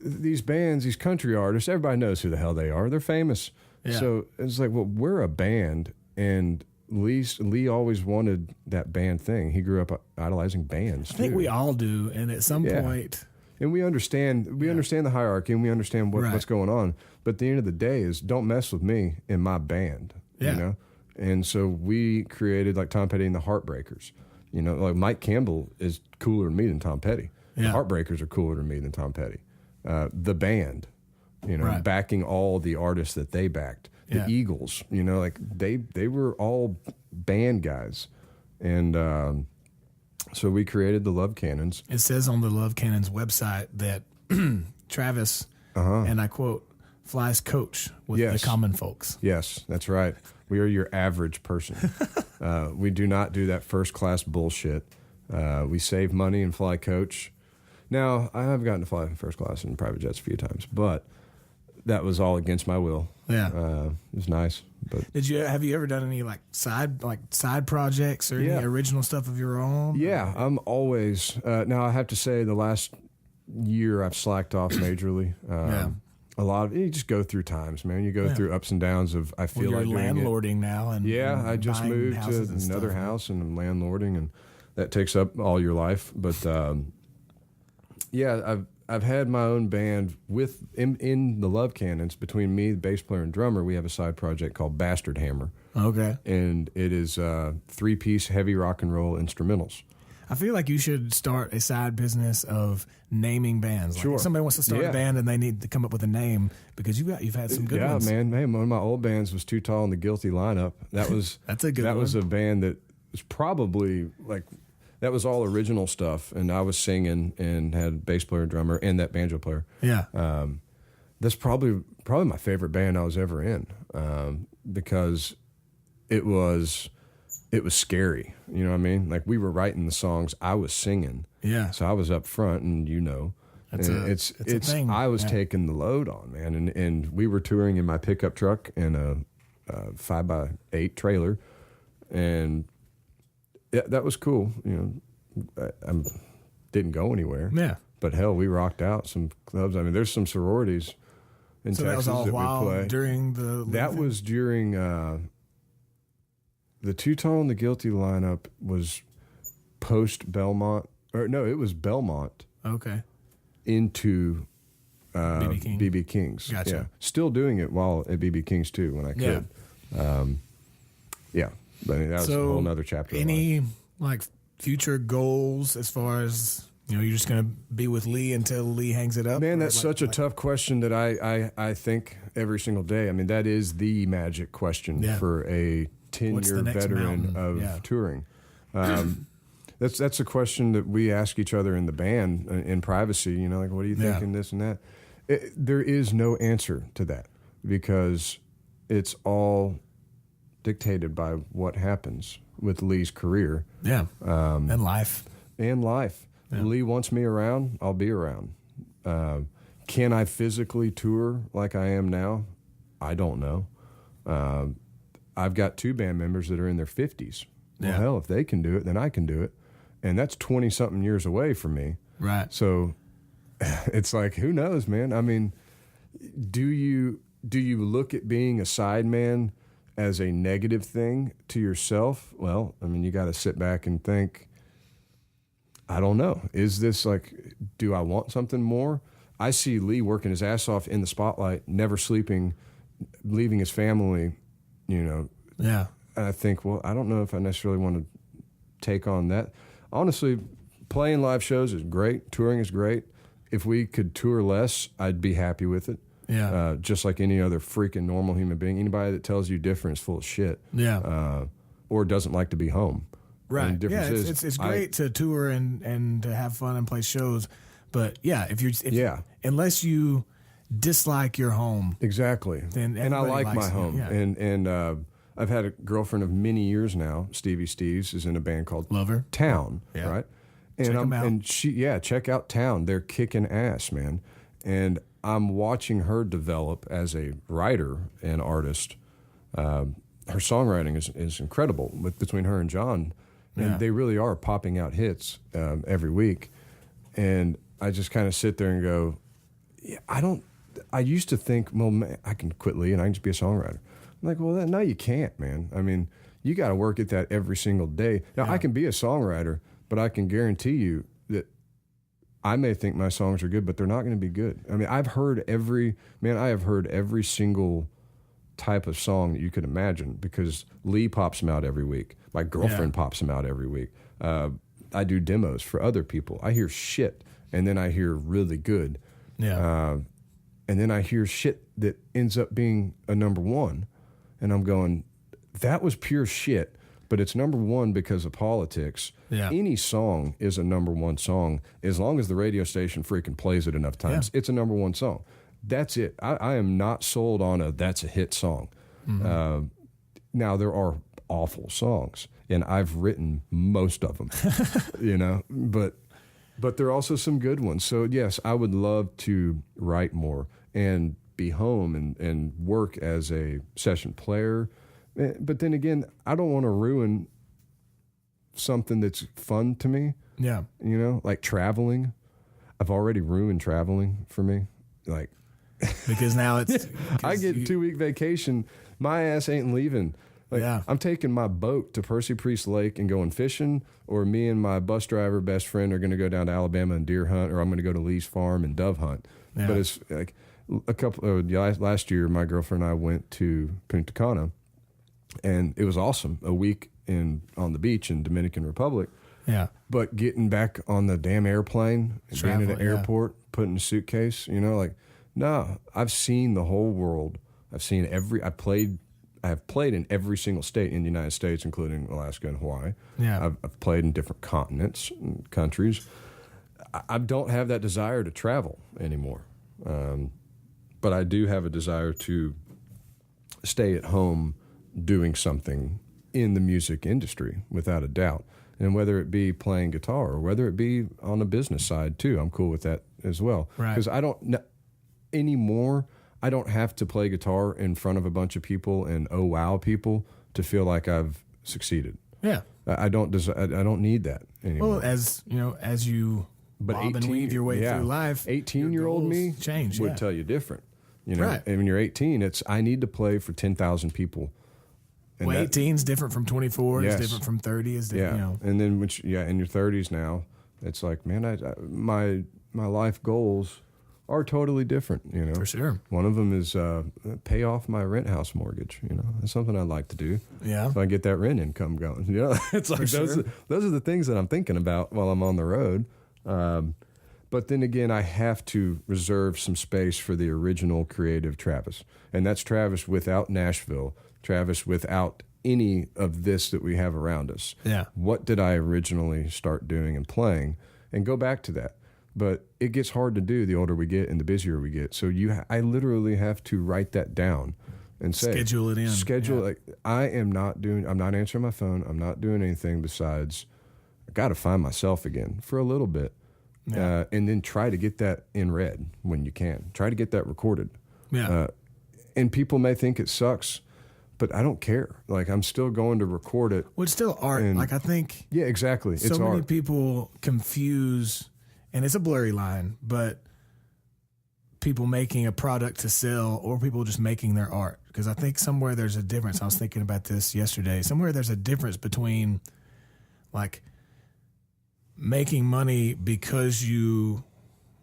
these bands, these country artists, everybody knows who the hell they are. They're famous. Yeah. So it's like, well, we're a band, and Lee always wanted that band thing. He grew up idolizing bands.
I think we all do, and at some point,
and we understand the hierarchy, and we understand what's going on. But at the end of the day, is don't mess with me in my band. You know, and so we created like Tom Petty and the Heartbreakers. You know, like Mike Campbell is cooler to me than Tom Petty. The Heartbreakers are cooler to me than Tom Petty. The band, you know, backing all the artists that they backed. The Eagles, you know, like they were all band guys. And so we created the Love Cannons.
It says on the Love Cannons website that Travis, and I quote, flies coach with the common folks.
Yes, that's right. We are your average person. We do not do that first class bullshit. We save money and fly coach. Now, I have gotten to fly in first class in private jets a few times, but that was all against my will. Yeah, it was nice. But
have you ever done any side projects or any original stuff of your own?
Yeah, I'm always. Now I have to say, the last year I've slacked off majorly. A lot of you just go through times, man. You go through ups and downs of I feel like
you're landlording now, and
I just moved to another house and I'm landlording, and that takes up all your life. But I've had my own band in the Love Cannons. Between me, the bass player, and drummer, we have a side project called Bastard Hammer. Okay. And it is 3-piece heavy rock and roll instrumentals.
I feel like you should start a side business of naming bands. Like if somebody wants to start a band and they need to come up with a name, because you've had some good ones.
Yeah, man. Hey, one of my old bands was Too Tall and the Guilty lineup. That was
that's a good one.
That was a band that was probably that was all original stuff, and I was singing and had a bass player, drummer, and that banjo player. Yeah. That's probably my favorite band I was ever in, because it was scary. You know what I mean? Like, we were writing the songs, I was singing. Yeah. So I was up front, and it's a thing. I was taking the load on, man, and we were touring in my pickup truck and a 5x8 trailer, and that was cool. You know, I didn't go anywhere. Yeah. But hell, we rocked out some clubs. I mean, there's some sororities in
so
Texas
that was all
that
while
we play.
during the
That was during the Two-Tone, the Guilty lineup was post Belmont, or no, it was Belmont.
Okay.
Into
BB
King's.
Gotcha.
Yeah. Still doing it while at BB King's too when I could. Yeah. But I mean, that was a whole nother chapter.
Any like future goals as far as, you're just going to be with Lee until Lee hangs it up?
Man, that's such a tough question that I think every single day. I mean, that is the magic question for a 10-year veteran of touring. That's a question that we ask each other in the band in privacy. Like, what do you think in this and that? There is no answer to that because it's all dictated by what happens with Lee's career.
Yeah. And life.
Yeah. Lee wants me around, I'll be around. Can I physically tour like I am now? I don't know. I've got 2 band members that are in their 50s. Well, hell, if they can do it, then I can do it. And that's 20-something years away from me.
Right.
So it's like, who knows, man? I mean, do you look at being a sideman as a negative thing to yourself? Well, I mean, you got to sit back and think, I don't know. Is this like, do I want something more? I see Lee working his ass off in the spotlight, never sleeping, leaving his family, Yeah. And I think, well, I don't know if I necessarily want to take on that. Honestly, playing live shows is great. Touring is great. If we could tour less, I'd be happy with it.
Yeah.
Just like any other freaking normal human being. Anybody that tells you different is full of shit.
Yeah.
Or doesn't like to be home.
Right.
And the difference is,
it's great to tour and to have fun and play shows, but unless you dislike your home,
exactly.
Then
and I like my home.
Yeah.
And I've had a girlfriend of many years now. Stevie Steves is in a band called
Lover
Town.
Yeah.
Right.
Check them out.
And check out Town. They're kicking ass, man. And I'm watching her develop as a writer and artist. Her songwriting is incredible between her and John. And they really are popping out hits every week. And I just kind of sit there and go, I used to think, well, man, I can quit Lee and I can just be a songwriter. I'm like, well, no, you can't, man. I mean, you got to work at that every single day. Now, I can be a songwriter, but I can guarantee you that I may think my songs are good, but they're not going to be good. I mean, I have heard every single type of song that you could imagine because Lee pops them out every week. My girlfriend pops them out every week. I do demos for other people. I hear shit, and then I hear really good.
Yeah.
And then I hear shit that ends up being a number one. And I'm going, that was pure shit, but it's number one because of politics.
Yeah.
Any song is a number one song as long as the radio station freaking plays it enough times. It's a number one song. That's it. I am not sold on that's a hit song. Mm-hmm. Now, there are awful songs, and I've written most of them, but there are also some good ones. So, yes, I would love to write more and be home and work as a session player. But then again, I don't want to ruin something that's fun to me.
Yeah.
Like traveling. I've already ruined traveling for me. Like,
because now it's
I get 2-week vacation. My ass ain't leaving. Like, I'm taking my boat to Percy Priest Lake and going fishing, or me and my bus driver best friend are going to go down to Alabama and deer hunt, or I'm going to go to Lee's farm and dove hunt. Yeah. But it's like last year, my girlfriend and I went to Punta Cana, and it was awesome. A week on the beach in Dominican Republic.
Yeah. But
getting back on the damn airplane, being at an airport, putting a suitcase, no, I've seen the whole world. I've seen I have played in every single state in the United States, including Alaska and Hawaii.
Yeah.
I've played in different continents and countries. I don't have that desire to travel anymore. But I do have a desire to stay at home doing something in the music industry, without a doubt. And whether it be playing guitar or whether it be on the business side too, I'm cool with that as well.
Right.
Because I don't anymore. I don't have to play guitar in front of a bunch of people and wow people to feel like I've succeeded.
Yeah.
I don't need that anymore.
Well, as you
But
bob and weave your way through life.
18-year-old me would tell you different. You know,
right.
And when you're 18, it's I need to play for 10,000 people. And
well, 18 is different from 24.
Yes.
It's different from 30. Is different.
Yeah,
You know.
and then in your 30s now, it's like, man, my life goals are totally different. You know,
For sure.
One of them is pay off my rent house mortgage. You know, that's something I'd like to do.
Yeah.
So I get that rent income going. You know, it's like those are the things that I'm thinking about while I'm on the road. But then again, I have to reserve some space for the original creative Travis. And that's Travis without Nashville, Travis without any of this that we have around us.
Yeah.
What did I originally start doing and playing? And go back to that. But it gets hard to do the older we get and the busier we get. So I literally have to write that down and say.
Schedule it in.
Like, I'm not answering my phone. I'm not doing anything besides I got to find myself again for a little bit.
Yeah.
And then try to get that in red when you can. Try to get that recorded.
Yeah.
And people may think it sucks, but I don't care. Like, I'm still going to record it.
Well, it's still art. Like, I think.
Yeah, exactly.
So
it's
many
art.
people confuse, and it's a blurry line, but people making a product to sell or people just making their art. Because I think somewhere there's a difference. I was thinking about this yesterday. Somewhere there's a difference between, like, making money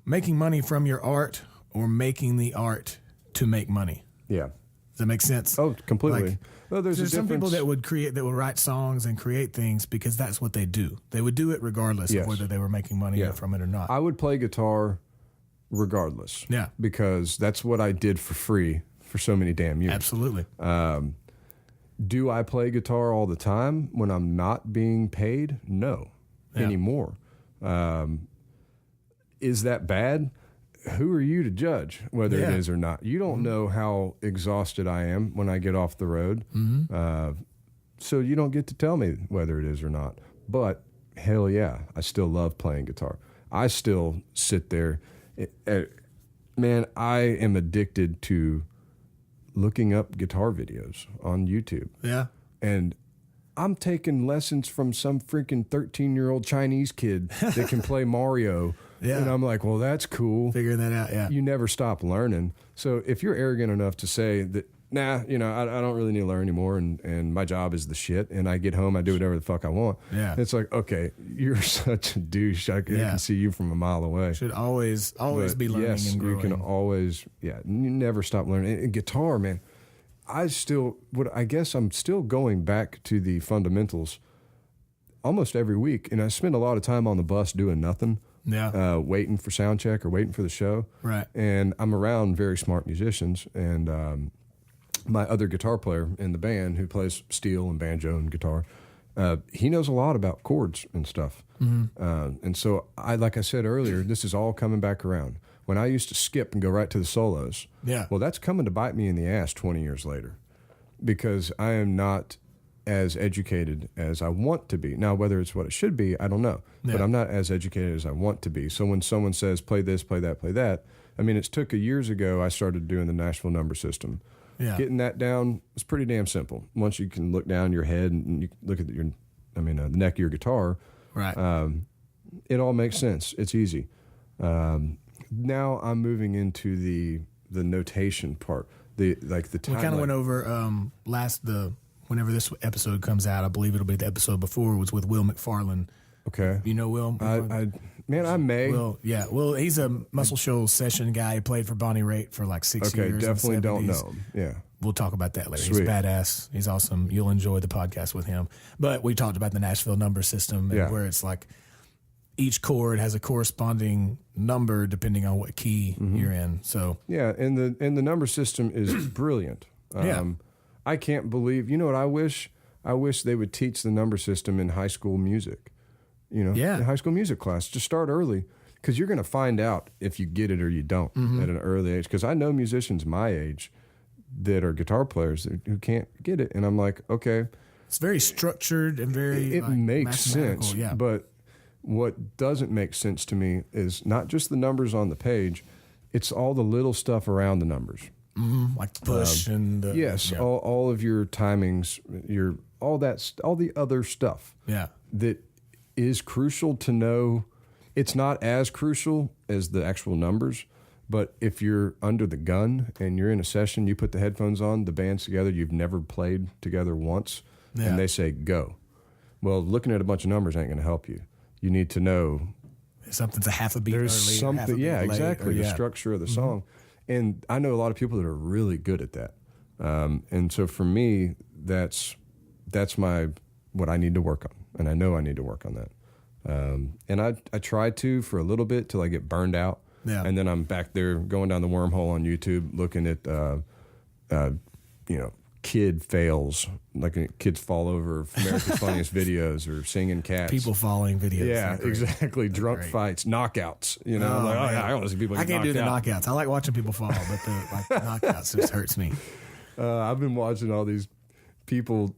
making money from your art or making the art to make money.
Yeah.
Does that make sense?
Oh, completely.
Like,
well, there's
some people that would write songs and create things because that's what they do. They would do it regardless of whether they were making money from it or not.
I would play guitar regardless.
Yeah.
Because that's what I did for free for so many damn years.
Absolutely.
Do I play guitar all the time when I'm not being paid? No. Anymore. Is that bad? Who are you to judge whether it is or not? You don't know how exhausted I am when I get off the road. So you don't get to tell me whether it is or not. But hell yeah, I still love playing guitar. I still sit there. Man, I am addicted to looking up guitar videos on YouTube.
Yeah.
And I'm taking lessons from some freaking 13-year-old Chinese kid that can play Mario.
Yeah.
And I'm like, well, that's cool.
Figuring that out, yeah.
You never stop learning. So if you're arrogant enough to say that, nah, you know, I don't really need to learn anymore and my job is the shit and I get home, I do whatever the fuck I want.
Yeah.
It's like, okay, you're such a douche. I can see you from a mile away.
Should always be learning and growing.
You can always, you never stop learning. And guitar, man, I guess I'm still going back to the fundamentals almost every week. And I spend a lot of time on the bus doing nothing.
Yeah.
Waiting for sound check or waiting for the show.
Right.
And I'm around very smart musicians. And my other guitar player in the band who plays steel and banjo and guitar, he knows a lot about chords and stuff. And so like I said earlier, this is all coming back around. When I used to skip and go right to the solos, well, that's coming to bite me in the ass 20 years later because I am not as educated as I want to be. Now, whether it's what it should be, I don't know.
Yeah.
But I'm not as educated as I want to be. So when someone says, play this, play that, play that, I mean, it took years ago I started doing the Nashville number system.
Yeah.
Getting that down is pretty damn simple. Once you can look down your head and you look at the neck of your guitar,
right.
It all makes sense. It's easy. Now I'm moving into the notation part. The time.
We kind of went over whenever this episode comes out. I believe it'll be the episode before. Was with Will McFarlane.
Okay.
You know Will?
I may.
Will, yeah. Will, he's a Muscle Shoals session guy. He played for Bonnie Raitt for like 6 years.
Okay, definitely don't know him. Yeah.
We'll talk about that later.
Sweet.
He's badass. He's awesome. You'll enjoy the podcast with him. But we talked about the Nashville number system and where it's like each chord has a corresponding number depending on what key you're in. So
yeah, and the number system is brilliant. I can't believe. You know what I wish? I wish they would teach the number system in high school music. You know, in high school music class. Just start early because you're going to find out if you get it or you don't at an early age. Because I know musicians my age that are guitar players who can't get it, and I'm like, okay,
it's very structured and very.
It makes sense,
yeah.
But what doesn't make sense to me is not just the numbers on the page; it's all the little stuff around the numbers.
Like the push and the,
all of your timings, all the other stuff.
Yeah.
That is crucial to know. it's not as crucial as the actual numbers. But if you're under the gun and you're in a session, you put the headphones on, the band's together, you've never played together once, and they say go. Well, looking at a bunch of numbers ain't going to help you. You need to know
something's a half a beat
there's
early,
something,
half a beat late,
exactly, the structure of the song. And I know a lot of people that are really good at that. And so for me, that's what I need to work on, and I know I need to work on that. And I try to for a little bit till I get burned out. Yeah. And then I'm back there going down the wormhole on YouTube looking at, kid fails, like kids fall over America's Funniest Videos or singing cats.
People falling videos.
Yeah, exactly. Drunk fights, knockouts. I don't want to see people get knocked out.
I can't do the knockouts. I like watching people fall, but the knockouts just hurts me.
I've been watching all these people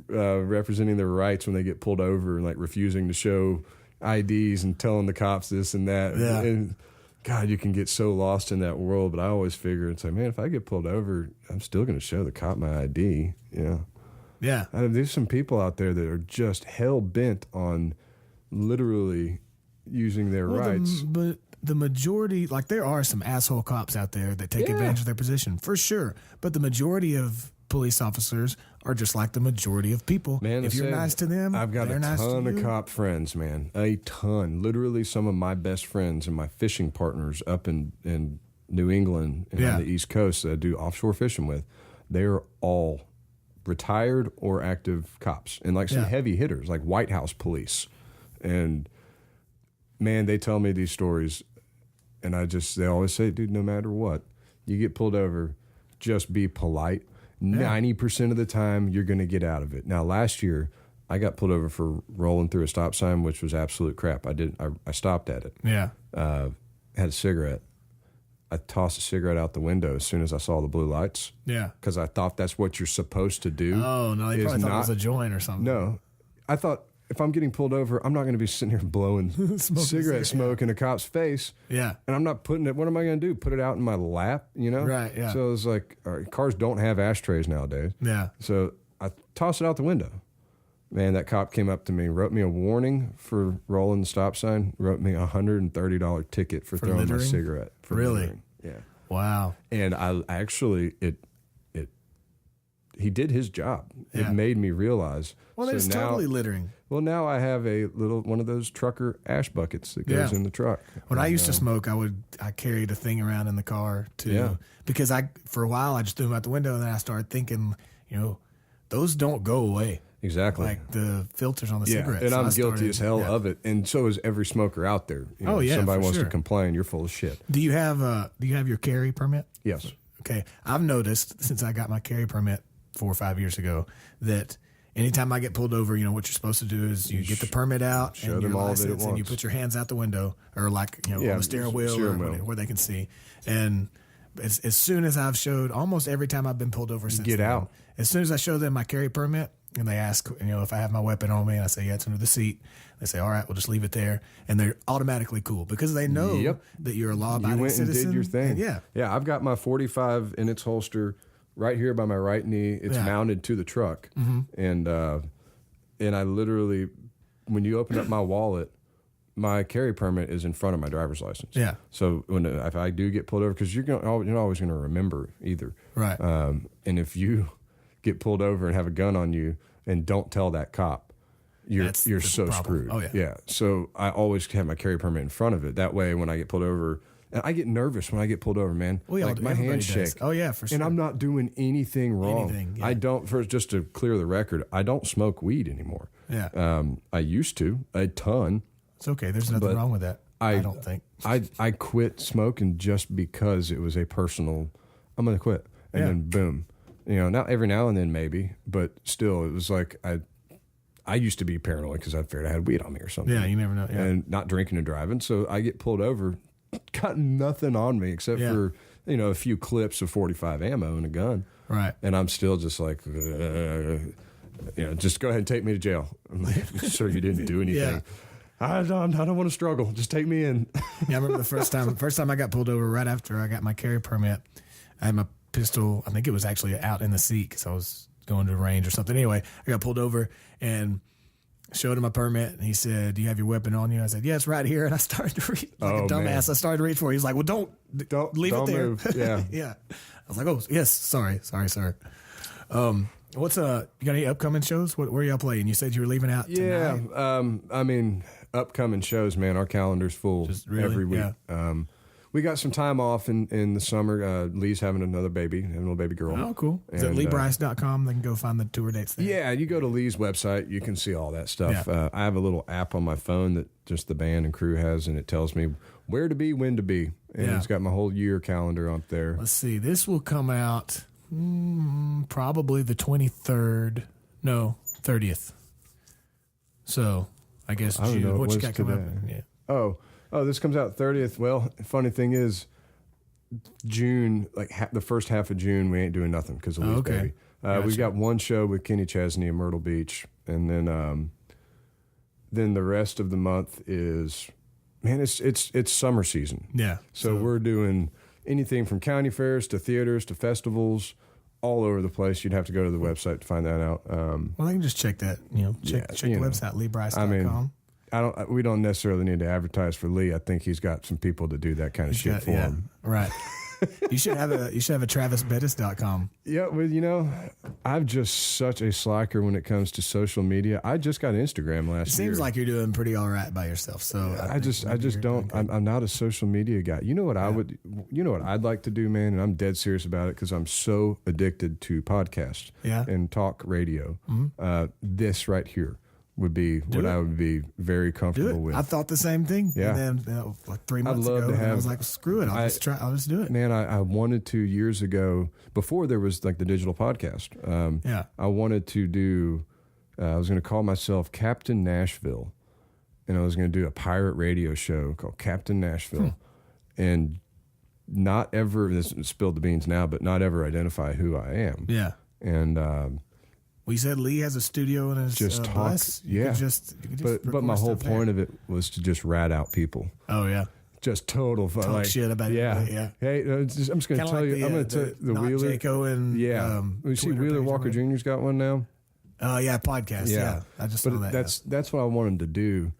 representing their rights when they get pulled over and like refusing to show IDs and telling the cops this and that.
Yeah.
And God, you can get so lost in that world. But I always figure it's like, man, if I get pulled over, I'm still going to show the cop my ID.
Yeah.
There's some people out there that are just hell bent on literally using their rights.
But the majority, like there are some asshole cops out there that take advantage of their position, for sure. But the majority of police officers are just like the majority of people.
Man,
if you're nice to them,
I've got a
nice
ton of cop friends, man. A ton. Literally some of my best friends and my fishing partners up in New England and on the East Coast that I do offshore fishing with, they're all retired or active cops and like some heavy hitters, like White House police. And man, they tell me these stories and they always say, dude, no matter what, you get pulled over, just be polite. 90% of the time, you're going to get out of it. Now, last year, I got pulled over for rolling through a stop sign, which was absolute crap. I stopped at it.
Yeah.
Had a cigarette. I tossed a cigarette out the window as soon as I saw the blue lights.
Yeah.
Because I thought that's what you're supposed to do.
Oh, no, they probably thought it was a joint or something.
No. I thought, if I'm getting pulled over, I'm not going to be sitting here blowing cigarette smoke in a cop's face.
Yeah.
And I'm not putting it, what am I going to do? Put it out in my lap,
Right, yeah.
So it was like, all right, cars don't have ashtrays nowadays.
Yeah.
So I tossed it out the window. Man, that cop came up to me, wrote me a warning for rolling the stop sign, wrote me a $130 ticket for throwing
littering?
my cigarette. For
really?
Littering. Yeah.
Wow.
And I actually, he did his job. Yeah. It made me realize.
Well, it's totally littering.
Well, now I have a little one of those trucker ash buckets that goes in the truck.
When I used to smoke, I carried a thing around in the car too. Yeah. Because for a while I just threw them out the window, and then I started thinking, those don't go away.
Exactly.
Like the filters on the cigarettes.
And I'm guilty as hell of it. And so is every smoker out there. Somebody wants to complain, you're full of shit.
Do you have your carry permit?
Yes.
Okay. I've noticed since I got my carry permit 4 or 5 years ago that anytime I get pulled over, what you're supposed to do is you get the permit out and your license, and you put your hands out the window or on the steering wheel where they can see. And as soon as I've showed, almost every time I've been pulled over since
get out.
As soon as I show them my carry permit and they ask, if I have my weapon on me, and I say, yeah, it's under the seat. They say, all right, we'll just leave it there. And they're automatically cool because they know that you're a law-abiding citizen.
You went and did your thing.
And
yeah, I've got my .45 in its holster right here by my right knee. It's mounted to the truck. Mm-hmm. And I literally, when you open up my wallet, my carry permit is in front of my driver's license.
Yeah.
So if I do get pulled over, because you're not always going to remember either.
Right.
And if you get pulled over and have a gun on you and don't tell that cop, you're so screwed.
Oh, yeah.
Yeah. So I always have my carry permit in front of it. That way, when I get pulled over, and I get nervous when I get pulled over, man.
Like
my hands shake.
Oh, yeah, for sure.
And I'm not doing anything wrong. I don't, just to clear the record, I don't smoke weed anymore.
Yeah.
I used to, a ton.
It's okay. There's nothing wrong with that. I don't think.
I quit smoking just because it was a personal, I'm going to quit. And then boom. Not every now and then maybe, but still it was like I used to be paranoid because I figured I had weed on me or something.
Yeah, you never know. Yeah.
And not drinking and driving. So I get pulled over, got nothing on me except for, a few clips of .45 ammo and a gun.
Right.
And I'm still just like, just go ahead and take me to jail. I'm like, sure you didn't do anything.
Yeah.
I don't want to struggle. Just take me in.
Yeah, I remember the first time I got pulled over right after I got my carry permit. I had my pistol, I think it was actually out in the seat because I was going to the range or something. Anyway, I got pulled over and Showed him my permit, and he said, "Do you have your weapon on you?" I said, "Yeah, it's right here." And I started to read like a dumbass. Man. I started to read for it. He's like, "Well, don't leave it there."
Move. Yeah,
yeah. I was like, "Oh, yes, sorry, sir." What's you got any upcoming shows? Where y'all playing? You said you were leaving out tonight.
I mean, upcoming shows, man. Our calendar's full every week. Yeah. We got some time off in the summer. Lee's having another baby, a little baby girl.
Oh, cool. Is it LeeBrice.com? They can go find the tour dates there. Yeah,
you go to Lee's website. You can see all that stuff. Yeah. I have a little app on my phone that just the band and crew has, and it tells me where to be, when to be. And it's got my whole year calendar up there.
Let's see. This will come out probably the 23rd. No, 30th. So, I guess
I don't know
what you got coming up? Yeah.
Oh, this comes out 30th. Well, funny thing is, June, like the first half of June, we ain't doing nothing because of Lee's baby. Gotcha. We've got one show with Kenny Chesney in Myrtle Beach, and then the rest of the month is, man, it's summer season.
Yeah.
So we're doing anything from county fairs to theaters to festivals, all over the place. You'd have to go to the website to find that out.
Well, I can just check that. Check the website, LeeBrice.com. I mean,
we don't necessarily need to advertise for Lee. I think he's got some people to do that kind of shit for him.
Right. You should have a TravisBettis.com.
Yeah, well, I'm just such a slacker when it comes to social media. I just got Instagram last year.
It seems like you're doing pretty all right by yourself. So
I just don't. I'm not a social media guy. You know what I'd like to do, man, and I'm dead serious about it because I'm so addicted to podcasts and talk radio. Mm-hmm. This right here would be I would be very comfortable with.
I thought the same thing. Yeah. And then like 3 months ago, I was like, screw it. I'll just do it.
Man, I wanted to years ago, before there was like the digital podcast. I wanted to do, I was going to call myself Captain Nashville, and I was going to do a pirate radio show called Captain Nashville. And not ever, this spilled the beans now, but not ever identify who I am.
Yeah.
And,
well, you said Lee has a studio in his
just talk,
bus. You could just
but my whole point of it was to just rat out people.
Oh yeah,
just total fun.
Talk shit about it. Yeah.
Hey, I'm just going to tell you. I'm going to tell the Wheeler.
Jaco and
you see Wheeler Walker Jr.'s got one now.
Oh yeah, podcast. Yeah, I just saw that.
That's what I wanted to do.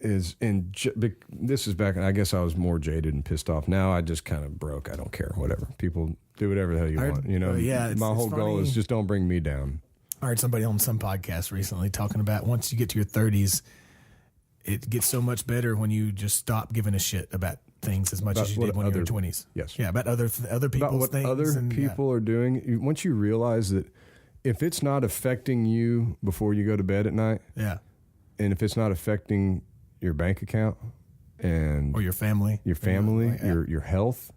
This is back, and I guess I was more jaded and pissed off. Now I just kind of broke. I don't care. Whatever. People do whatever the hell you want. My whole goal is just don't bring me down.
I heard somebody on some podcast recently talking about once you get to your 30s, it gets so much better when you just stop giving a shit about things as much as you did when you were in your 20s.
Yes.
Yeah, about other people's
what
things.
Other people are doing. Once you realize that if it's not affecting you before you go to bed at night, and if it's not affecting your bank account or
your family,
your health,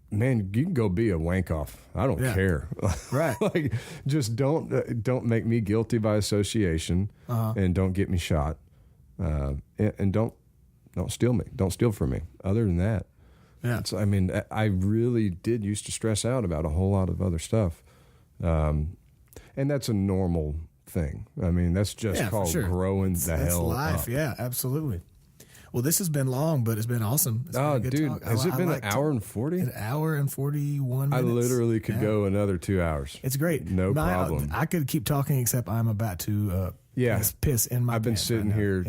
man, you can go be a wank off. I don't care.
Right.
Like, just don't make me guilty by association, and don't get me shot, and don't steal me. Don't steal from me. Other than that, I really did used to stress out about a whole lot of other stuff, and that's a normal thing. I mean, that's just called growing the hell
life.
Up.
Yeah, absolutely. Well, this has been long, but it's been awesome. It's been a good talk.
Has it been an hour and 40?
An hour and 41 minutes.
I literally could go another 2 hours.
It's great.
No problem.
I could keep talking, except I'm about to piss in my
I've been sitting here,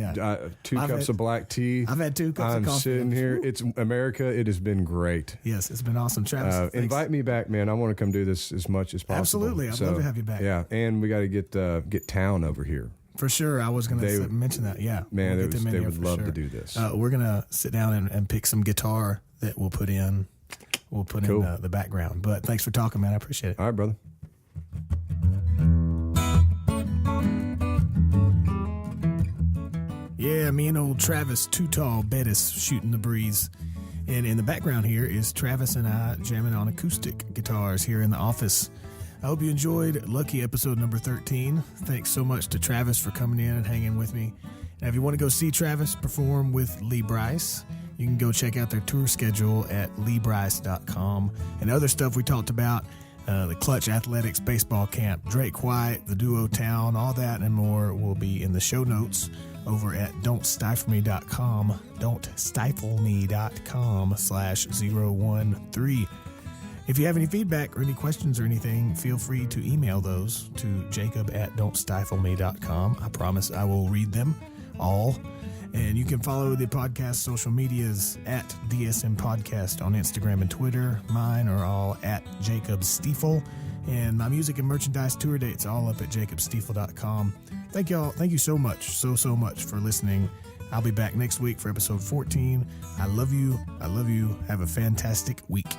2 cups of black tea.
I've had 2 cups of coffee.
I'm sitting here. It's America. It has been great.
Yes, it's been awesome. Travis,
invite me back, man. I want to come do this as much as possible.
Absolutely. I'd love to have you back.
Yeah, and we got to get Town over here.
For sure. I was going to mention that. Yeah.
Man, they would love to do this.
We're going to sit down and pick some guitar that we'll put in. We'll put in the background. But thanks for talking, man. I appreciate it.
All right, brother.
Yeah, me and old Travis Too Tall Bettis shooting the breeze. And in the background here is Travis and I jamming on acoustic guitars here in the office. I hope you enjoyed Lucky episode number 13. Thanks so much to Travis for coming in and hanging with me. And if you want to go see Travis perform with Lee Brice, you can go check out their tour schedule at LeeBrice.com. And other stuff we talked about, the Clutch Athletics baseball camp, Drake White, the duo Town, all that and more will be in the show notes over at don'tstifleme.com, don'tstifleme.com/013. If you have any feedback or any questions or anything, feel free to email those to jacob@don'tstifleme.com. I promise I will read them all. And you can follow the podcast social medias at DSM Podcast on Instagram and Twitter. Mine are all at Jacob Stiefel. And my music and merchandise tour dates all up at jacobstiefel.com. Thank y'all. Thank you so much, so much for listening. I'll be back next week for episode 14. I love you. I love you. Have a fantastic week.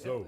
So